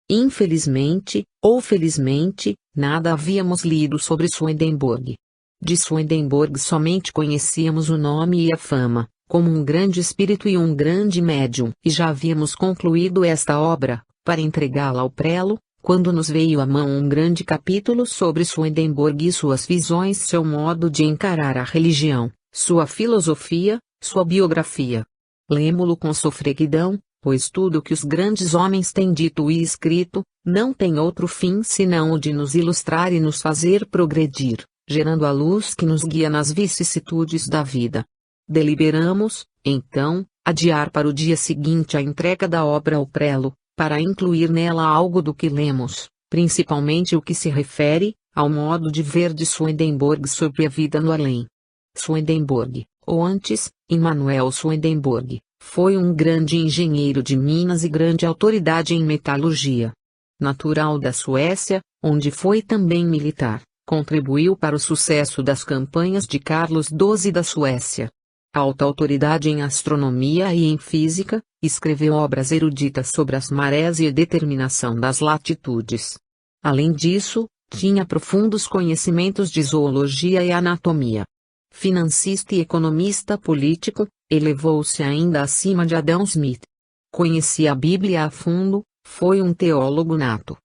Infelizmente, ou felizmente, nada havíamos lido sobre Swedenborg. De Swedenborg somente conhecíamos o nome e a fama, como um grande espírito e um grande médium, e já havíamos concluído esta obra, para entregá-la ao prelo, quando nos veio à mão um grande capítulo sobre Swedenborg e suas visões, seu modo de encarar a religião, sua filosofia, sua biografia. Lemo-lo com sofreguidão, pois tudo que os grandes homens têm dito e escrito, não tem outro fim senão o de nos ilustrar e nos fazer progredir, gerando a luz que nos guia nas vicissitudes da vida. Deliberamos, então, adiar para o dia seguinte a entrega da obra ao prelo, para incluir nela algo do que lemos, principalmente o que se refere ao modo de ver de Swedenborg sobre a vida no além. Swedenborg, ou antes, Immanuel Swedenborg, foi um grande engenheiro de minas e grande autoridade em metalurgia. Natural da Suécia, onde foi também militar, contribuiu para o sucesso das campanhas de Carlos XII da Suécia. Alta autoridade em astronomia e em física, escreveu obras eruditas sobre as marés e a determinação das latitudes. Além disso, tinha profundos conhecimentos de zoologia e anatomia. Financista e economista político, elevou-se ainda acima de Adam Smith. Conhecia a Bíblia a fundo, foi um teólogo nato.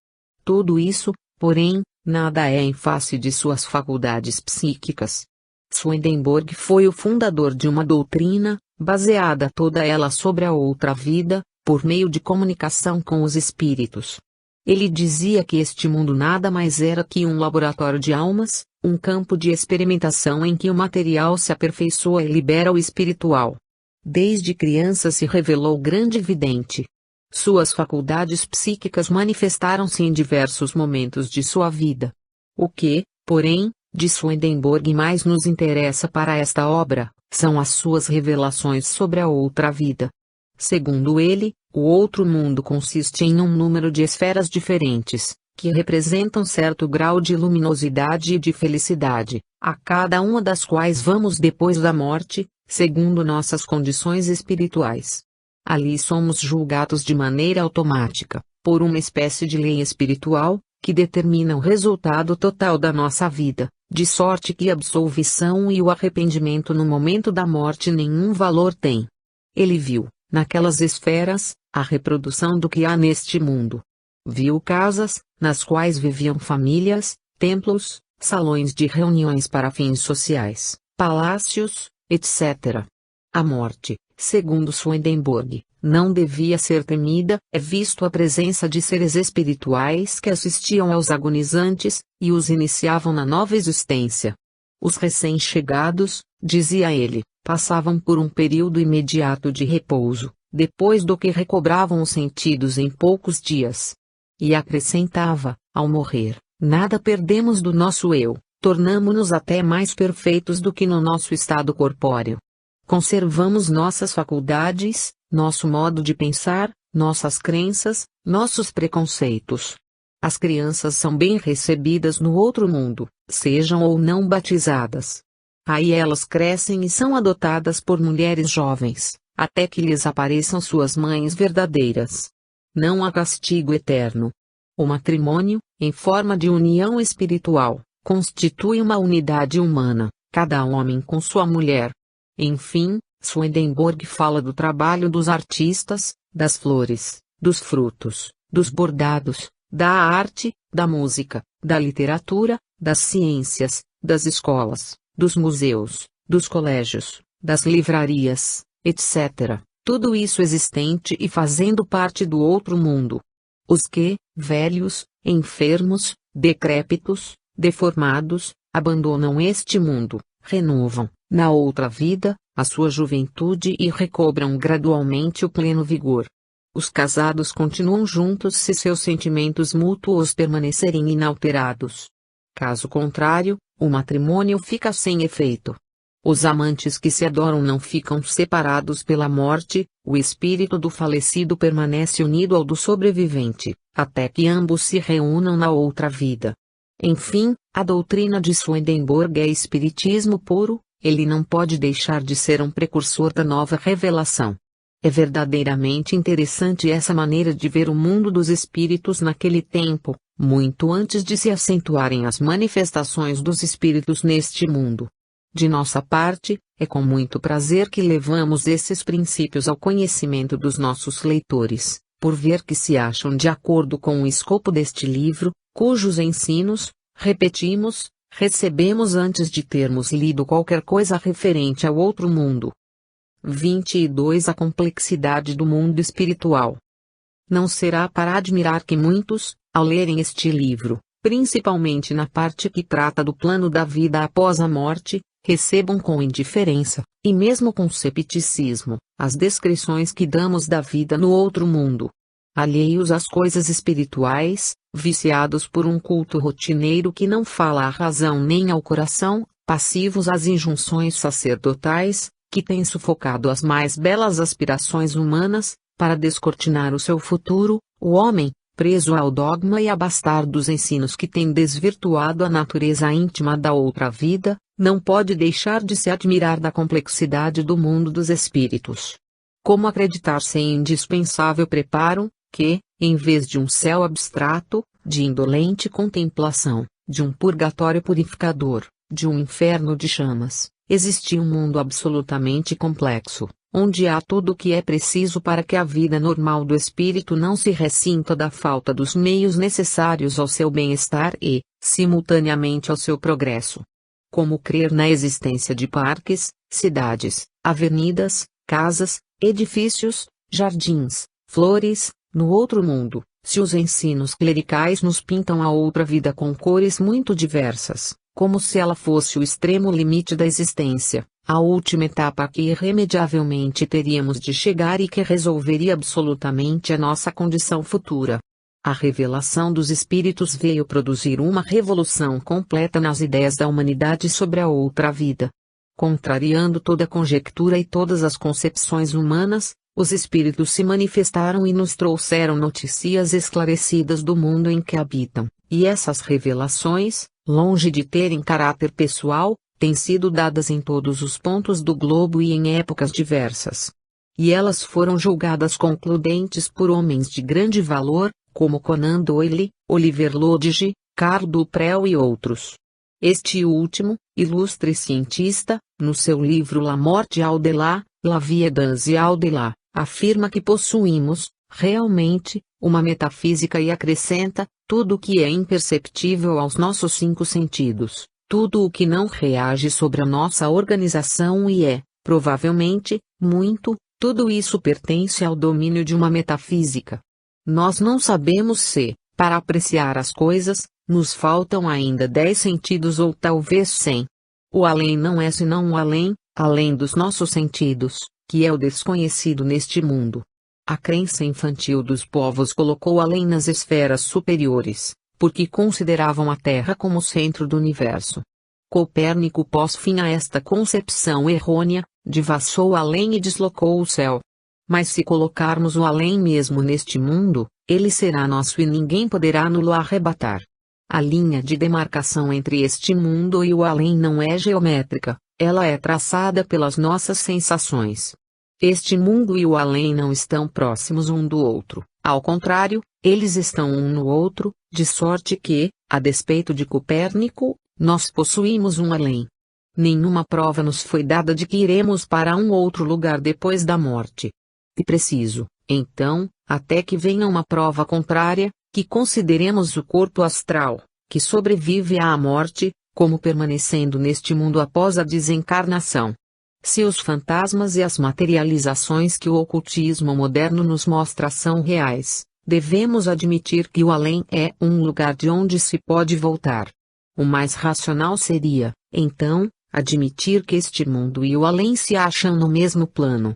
Tudo isso, porém, nada é em face de suas faculdades psíquicas. Swedenborg foi o fundador de uma doutrina, baseada toda ela sobre a outra vida, por meio de comunicação com os espíritos. Ele dizia que este mundo nada mais era que um laboratório de almas, um campo de experimentação em que o material se aperfeiçoa e libera o espiritual. Desde criança se revelou grande vidente. Suas faculdades psíquicas manifestaram-se em diversos momentos de sua vida. O que, porém, de Swedenborg mais nos interessa para esta obra, são as suas revelações sobre a outra vida. Segundo ele, o outro mundo consiste em um número de esferas diferentes, que representam certo grau de luminosidade e de felicidade, a cada uma das quais vamos depois da morte, segundo nossas condições espirituais. Ali somos julgados de maneira automática, por uma espécie de lei espiritual, que determina o resultado total da nossa vida, de sorte que a absolvição e o arrependimento no momento da morte nenhum valor têm. Ele viu, naquelas esferas, a reprodução do que há neste mundo. Viu casas, nas quais viviam famílias, templos, salões de reuniões para fins sociais, palácios, etc. A morte, segundo Swedenborg, não devia ser temida, é visto a presença de seres espirituais que assistiam aos agonizantes, e os iniciavam na nova existência. Os recém-chegados, dizia ele, passavam por um período imediato de repouso, depois do que recobravam os sentidos em poucos dias. E acrescentava, ao morrer, nada perdemos do nosso eu, tornamo-nos até mais perfeitos do que no nosso estado corpóreo. Conservamos nossas faculdades, nosso modo de pensar, nossas crenças, nossos preconceitos. As crianças são bem recebidas no outro mundo, sejam ou não batizadas. Aí elas crescem e são adotadas por mulheres jovens, até que lhes apareçam suas mães verdadeiras. Não há castigo eterno. O matrimônio, em forma de união espiritual, constitui uma unidade humana, cada homem com sua mulher. Enfim, Swedenborg fala do trabalho dos artistas, das flores, dos frutos, dos bordados, da arte, da música, da literatura, das ciências, das escolas, dos museus, dos colégios, das livrarias, etc. Tudo isso existente e fazendo parte do outro mundo. Os que, velhos, enfermos, decrépitos, deformados, abandonam este mundo, renovam, na outra vida, a sua juventude e recobram gradualmente o pleno vigor. Os casados continuam juntos se seus sentimentos mútuos permanecerem inalterados. Caso contrário, o matrimônio fica sem efeito. Os amantes que se adoram não ficam separados pela morte, o espírito do falecido permanece unido ao do sobrevivente, até que ambos se reúnam na outra vida. Enfim, a doutrina de Swedenborg é espiritismo puro, ele não pode deixar de ser um precursor da nova revelação. É verdadeiramente interessante essa maneira de ver o mundo dos espíritos naquele tempo, muito antes de se acentuarem as manifestações dos espíritos neste mundo. De nossa parte, é com muito prazer que levamos esses princípios ao conhecimento dos nossos leitores, por ver que se acham de acordo com o escopo deste livro, cujos ensinos, repetimos, recebemos antes de termos lido qualquer coisa referente ao outro mundo. 22 A complexidade do mundo espiritual. Não será para admirar que muitos, ao lerem este livro, principalmente na parte que trata do plano da vida após a morte, recebam com indiferença, e mesmo com cepticismo, as descrições que damos da vida no outro mundo. Alheios às coisas espirituais, viciados por um culto rotineiro que não fala à razão nem ao coração, passivos às injunções sacerdotais, que têm sufocado as mais belas aspirações humanas, para descortinar o seu futuro, o homem, preso ao dogma e abastar dos ensinos que têm desvirtuado a natureza íntima da outra vida, não pode deixar de se admirar da complexidade do mundo dos espíritos. Como acreditar sem indispensável preparo, que, em vez de um céu abstrato, de indolente contemplação, de um purgatório purificador, de um inferno de chamas, existe um mundo absolutamente complexo, onde há tudo o que é preciso para que a vida normal do espírito não se ressinta da falta dos meios necessários ao seu bem-estar e, simultaneamente ao seu progresso. Como crer na existência de parques, cidades, avenidas, casas, edifícios, jardins, flores, no outro mundo, se os ensinos clericais nos pintam a outra vida com cores muito diversas, como se ela fosse o extremo limite da existência, a última etapa a que irremediavelmente teríamos de chegar e que resolveria absolutamente a nossa condição futura. A revelação dos espíritos veio produzir uma revolução completa nas ideias da humanidade sobre a outra vida. Contrariando toda conjectura e todas as concepções humanas, os espíritos se manifestaram e nos trouxeram notícias esclarecidas do mundo em que habitam, e essas revelações, longe de terem caráter pessoal, têm sido dadas em todos os pontos do globo e em épocas diversas. E elas foram julgadas concludentes por homens de grande valor, como Conan Doyle, Oliver Lodge, Carl Duprel e outros. Este último, ilustre cientista, no seu livro La Morte au-delà, La vie dans au-delà, afirma que possuímos, realmente, uma metafísica e acrescenta, tudo o que é imperceptível aos nossos 5 sentidos, tudo o que não reage sobre a nossa organização e é, provavelmente, muito, tudo isso pertence ao domínio de uma metafísica. Nós não sabemos se, para apreciar as coisas, nos faltam ainda 10 sentidos ou talvez 100. O além não é senão o além, além dos nossos sentidos, que é o desconhecido neste mundo. A crença infantil dos povos colocou além nas esferas superiores, porque consideravam a Terra como o centro do universo. Copérnico pôs fim a esta concepção errônea, divassou além e deslocou o céu. Mas se colocarmos o além mesmo neste mundo, ele será nosso e ninguém poderá nos arrebatar. A linha de demarcação entre este mundo e o além não é geométrica, ela é traçada pelas nossas sensações. Este mundo e o além não estão próximos um do outro, ao contrário, eles estão um no outro, de sorte que, a despeito de Copérnico, nós possuímos um além. Nenhuma prova nos foi dada de que iremos para um outro lugar depois da morte. E preciso, então, até que venha uma prova contrária, que consideremos o corpo astral, que sobrevive à morte, como permanecendo neste mundo após a desencarnação. Se os fantasmas e as materializações que o ocultismo moderno nos mostra são reais, devemos admitir que o além é um lugar de onde se pode voltar. O mais racional seria, então, admitir que este mundo e o além se acham no mesmo plano.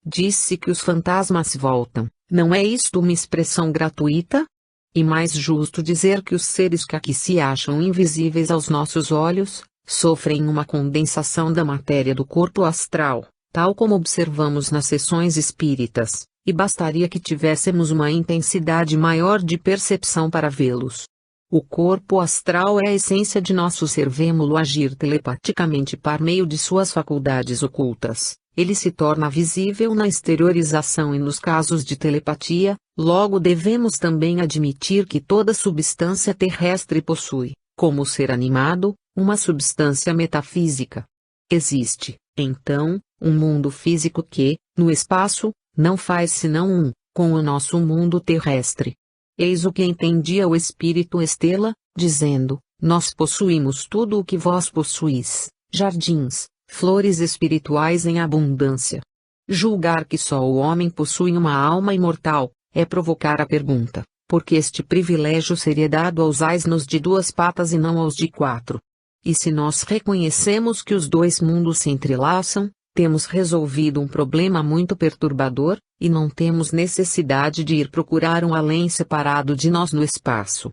Diz-se que os fantasmas voltam, não é isto uma expressão gratuita? E mais justo dizer que os seres que aqui se acham invisíveis aos nossos olhos, sofrem uma condensação da matéria do corpo astral, tal como observamos nas sessões espíritas, e bastaria que tivéssemos uma intensidade maior de percepção para vê-los. O corpo astral é a essência de nosso ser, vemo-lo agir telepaticamente por meio de suas faculdades ocultas. Ele se torna visível na exteriorização e nos casos de telepatia, logo devemos também admitir que toda substância terrestre possui, como ser animado, uma substância metafísica. Existe, então, um mundo físico que, no espaço, não faz senão um, com o nosso mundo terrestre. Eis o que entendia o espírito Estela, dizendo: nós possuímos tudo o que vós possuís, jardins, flores espirituais em abundância. Julgar que só o homem possui uma alma imortal, é provocar a pergunta, por que este privilégio seria dado aos asnos de 2 patas e não aos de 4? E se nós reconhecemos que os 2 mundos se entrelaçam, temos resolvido um problema muito perturbador, e não temos necessidade de ir procurar um além separado de nós no espaço.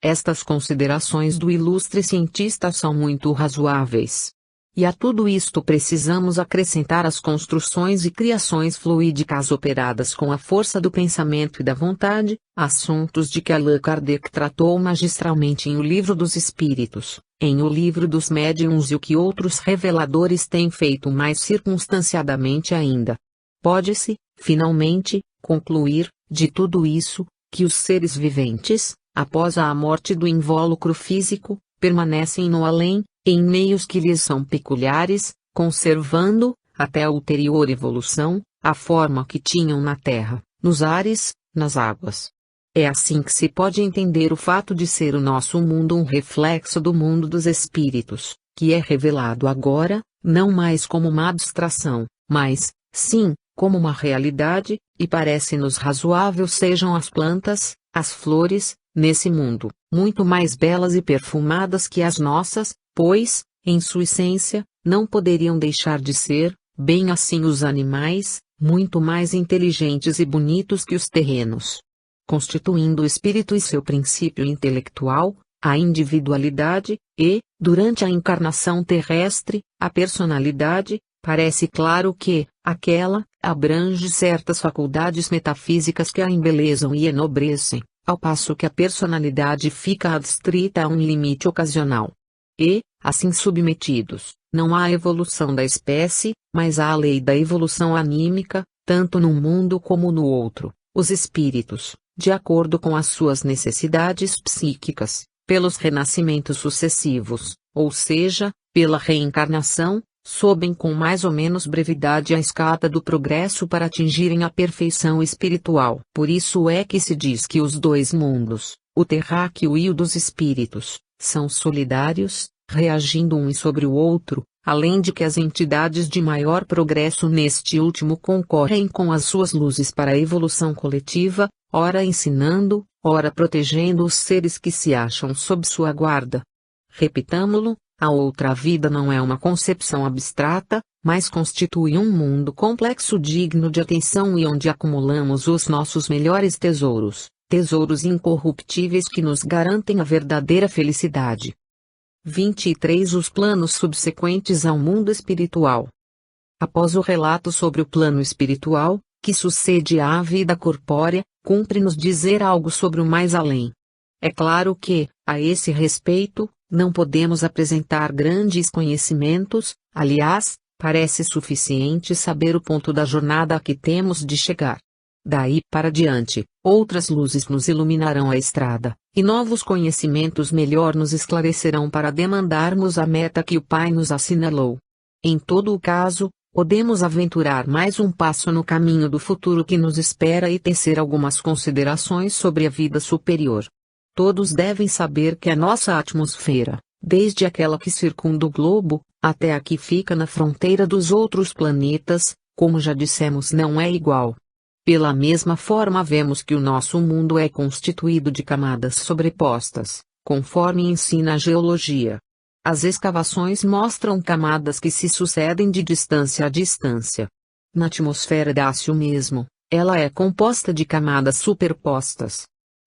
Estas considerações do ilustre cientista são muito razoáveis. E a tudo isto precisamos acrescentar as construções e criações fluídicas operadas com a força do pensamento e da vontade, assuntos de que Allan Kardec tratou magistralmente em O Livro dos Espíritos, em O Livro dos Médiuns e o que outros reveladores têm feito mais circunstanciadamente ainda. Pode-se, finalmente, concluir, de tudo isso, que os seres viventes, após a morte do invólucro físico, permanecem no além, em meios que lhes são peculiares, conservando, até a ulterior evolução, a forma que tinham na terra, nos ares, nas águas. É assim que se pode entender o fato de ser o nosso mundo um reflexo do mundo dos espíritos, que é revelado agora, não mais como uma abstração, mas, sim, como uma realidade, e parece-nos razoável sejam as plantas, as flores, nesse mundo, muito mais belas e perfumadas que as nossas, pois, em sua essência, não poderiam deixar de ser, bem assim os animais, muito mais inteligentes e bonitos que os terrenos. Constituindo o espírito e seu princípio intelectual, a individualidade, e, durante a encarnação terrestre, a personalidade, parece claro que, aquela, abrange certas faculdades metafísicas que a embelezam e enobrecem, ao passo que a personalidade fica adstrita a um limite ocasional. E, assim submetidos, não há evolução da espécie, mas há a lei da evolução anímica, tanto num mundo como no outro. Os espíritos, de acordo com as suas necessidades psíquicas, pelos renascimentos sucessivos, ou seja, pela reencarnação, sobem com mais ou menos brevidade a escada do progresso para atingirem a perfeição espiritual. Por isso é que se diz que os 2 mundos, o terráqueo e o dos espíritos, são solidários, reagindo um sobre o outro, além de que as entidades de maior progresso neste último concorrem com as suas luzes para a evolução coletiva, ora ensinando, ora protegendo os seres que se acham sob sua guarda. Repitamo-lo, a outra vida não é uma concepção abstrata, mas constitui um mundo complexo digno de atenção e onde acumulamos os nossos melhores tesouros, tesouros incorruptíveis que nos garantem a verdadeira felicidade. 23 Os planos subsequentes ao mundo espiritual. Após o relato sobre o plano espiritual, que sucede à vida corpórea, cumpre-nos dizer algo sobre o mais além. É claro que, a esse respeito, não podemos apresentar grandes conhecimentos, aliás, parece suficiente saber o ponto da jornada a que temos de chegar. Daí para diante, outras luzes nos iluminarão a estrada, e novos conhecimentos melhor nos esclarecerão para demandarmos a meta que o Pai nos assinalou. Em todo o caso, podemos aventurar mais um passo no caminho do futuro que nos espera e tecer algumas considerações sobre a vida superior. Todos devem saber que a nossa atmosfera, desde aquela que circunda o globo, até a que fica na fronteira dos outros planetas, como já dissemos, não é igual. Pela mesma forma vemos que o nosso mundo é constituído de camadas sobrepostas, conforme ensina a geologia. As escavações mostram camadas que se sucedem de distância a distância. Na atmosfera dá-se o mesmo, ela é composta de camadas superpostas.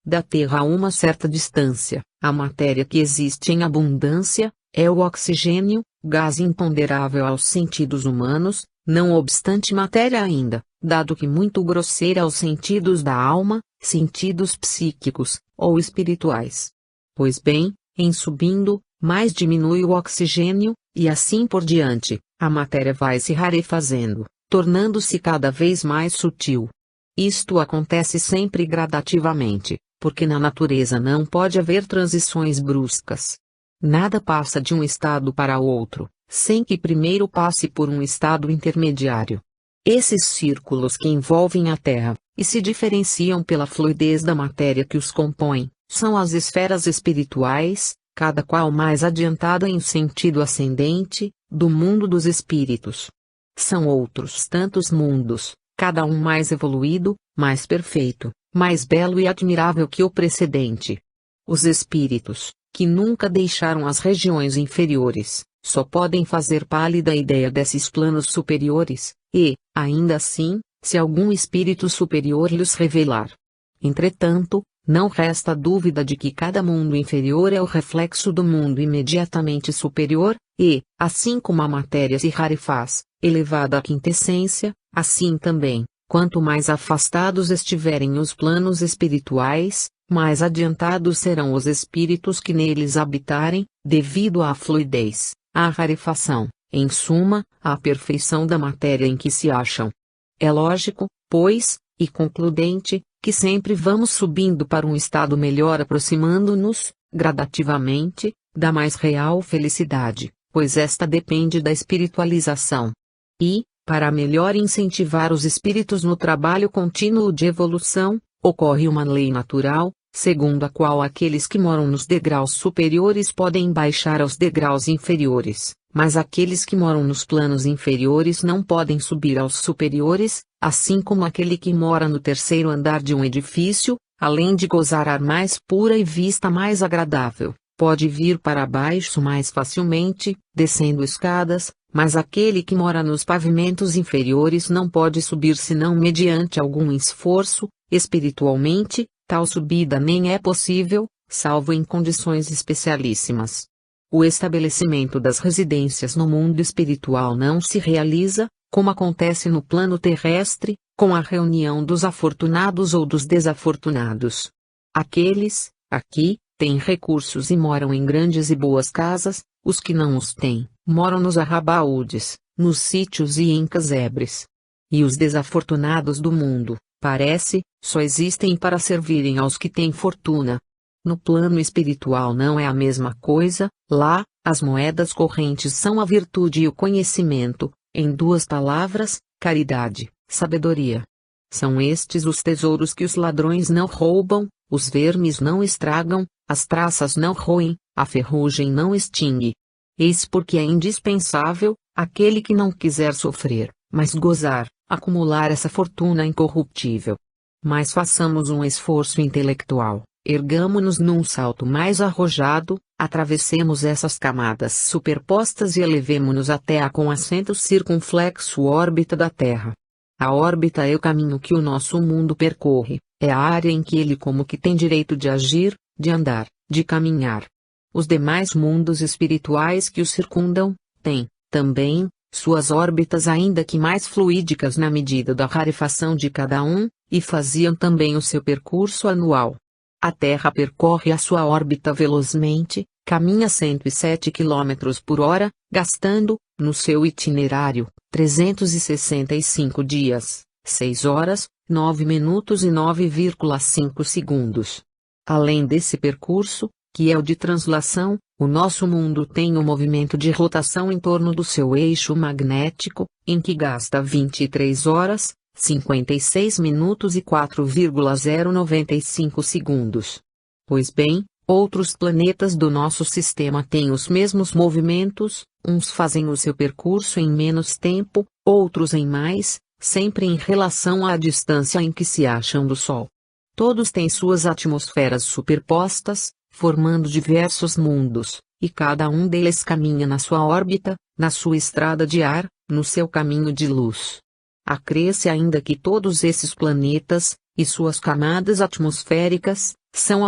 Da Terra a uma certa distância, a matéria que existe em abundância é o oxigênio, gás imponderável aos sentidos humanos, não obstante matéria ainda, dado que muito grosseira aos sentidos da alma, sentidos psíquicos, ou espirituais. Pois bem, em subindo, mais diminui o oxigênio, e assim por diante, a matéria vai se rarefazendo, tornando-se cada vez mais sutil. Isto acontece sempre gradativamente, porque na natureza não pode haver transições bruscas. Nada passa de um estado para outro, sem que primeiro passe por um estado intermediário. Esses círculos que envolvem a Terra, e se diferenciam pela fluidez da matéria que os compõe, são as esferas espirituais, cada qual mais adiantada em sentido ascendente, do mundo dos espíritos. São outros tantos mundos, cada um mais evoluído, mais perfeito, mais belo e admirável que o precedente. Os espíritos, que nunca deixaram as regiões inferiores, só podem fazer pálida a ideia desses planos superiores, e, ainda assim, se algum espírito superior lhes revelar. Entretanto, não resta dúvida de que cada mundo inferior é o reflexo do mundo imediatamente superior, e, assim como a matéria se rarefaz, elevada à quintessência, assim também, quanto mais afastados estiverem os planos espirituais, mais adiantados serão os espíritos que neles habitarem, devido à fluidez, à rarefação, em suma, à perfeição da matéria em que se acham. É lógico, pois, e concludente, que sempre vamos subindo para um estado melhor, aproximando-nos, gradativamente, da mais real felicidade, pois esta depende da espiritualização. E, para melhor incentivar os espíritos no trabalho contínuo de evolução, ocorre uma lei natural, segundo a qual aqueles que moram nos degraus superiores podem baixar aos degraus inferiores, mas aqueles que moram nos planos inferiores não podem subir aos superiores, assim como aquele que mora no terceiro andar de um edifício, além de gozar ar mais pura e vista mais agradável, pode vir para baixo mais facilmente, descendo escadas, mas aquele que mora nos pavimentos inferiores não pode subir senão mediante algum esforço. Espiritualmente, tal subida nem é possível, salvo em condições especialíssimas. O estabelecimento das residências no mundo espiritual não se realiza, como acontece no plano terrestre, com a reunião dos afortunados ou dos desafortunados. Aqueles, aqui, têm recursos e moram em grandes e boas casas, os que não os têm, moram nos arrabaúdes, nos sítios e em casebres. E os desafortunados do mundo, parece, só existem para servirem aos que têm fortuna. No plano espiritual não é a mesma coisa, lá, as moedas correntes são a virtude e o conhecimento, em duas palavras, caridade, sabedoria. São estes os tesouros que os ladrões não roubam, os vermes não estragam, as traças não roem, a ferrugem não extingue. Eis porque é indispensável, aquele que não quiser sofrer, mas gozar, acumular essa fortuna incorruptível. Mas façamos um esforço intelectual, ergamo-nos num salto mais arrojado, atravessemos essas camadas superpostas e elevemo-nos até a com assento circunflexo órbita da Terra. A órbita é o caminho que o nosso mundo percorre, é a área em que ele como que tem direito de agir, de andar, de caminhar. Os demais mundos espirituais que o circundam, têm, também, suas órbitas ainda que mais fluídicas na medida da rarefação de cada um, e faziam também o seu percurso anual. A Terra percorre a sua órbita velozmente, caminha 107 km por hora, gastando, no seu itinerário, 365 dias, 6 horas, 9 minutos e 9,5 segundos. Além desse percurso, que é o de translação, o nosso mundo tem um movimento de rotação em torno do seu eixo magnético, em que gasta 23 horas, 56 minutos e 4,095 segundos. Pois bem, outros planetas do nosso sistema têm os mesmos movimentos, uns fazem o seu percurso em menos tempo, outros em mais, sempre em relação à distância em que se acham do Sol. Todos têm suas atmosferas superpostas, formando diversos mundos, e cada um deles caminha na sua órbita, na sua estrada de ar, no seu caminho de luz. Acresce ainda que todos esses planetas, e suas camadas atmosféricas, são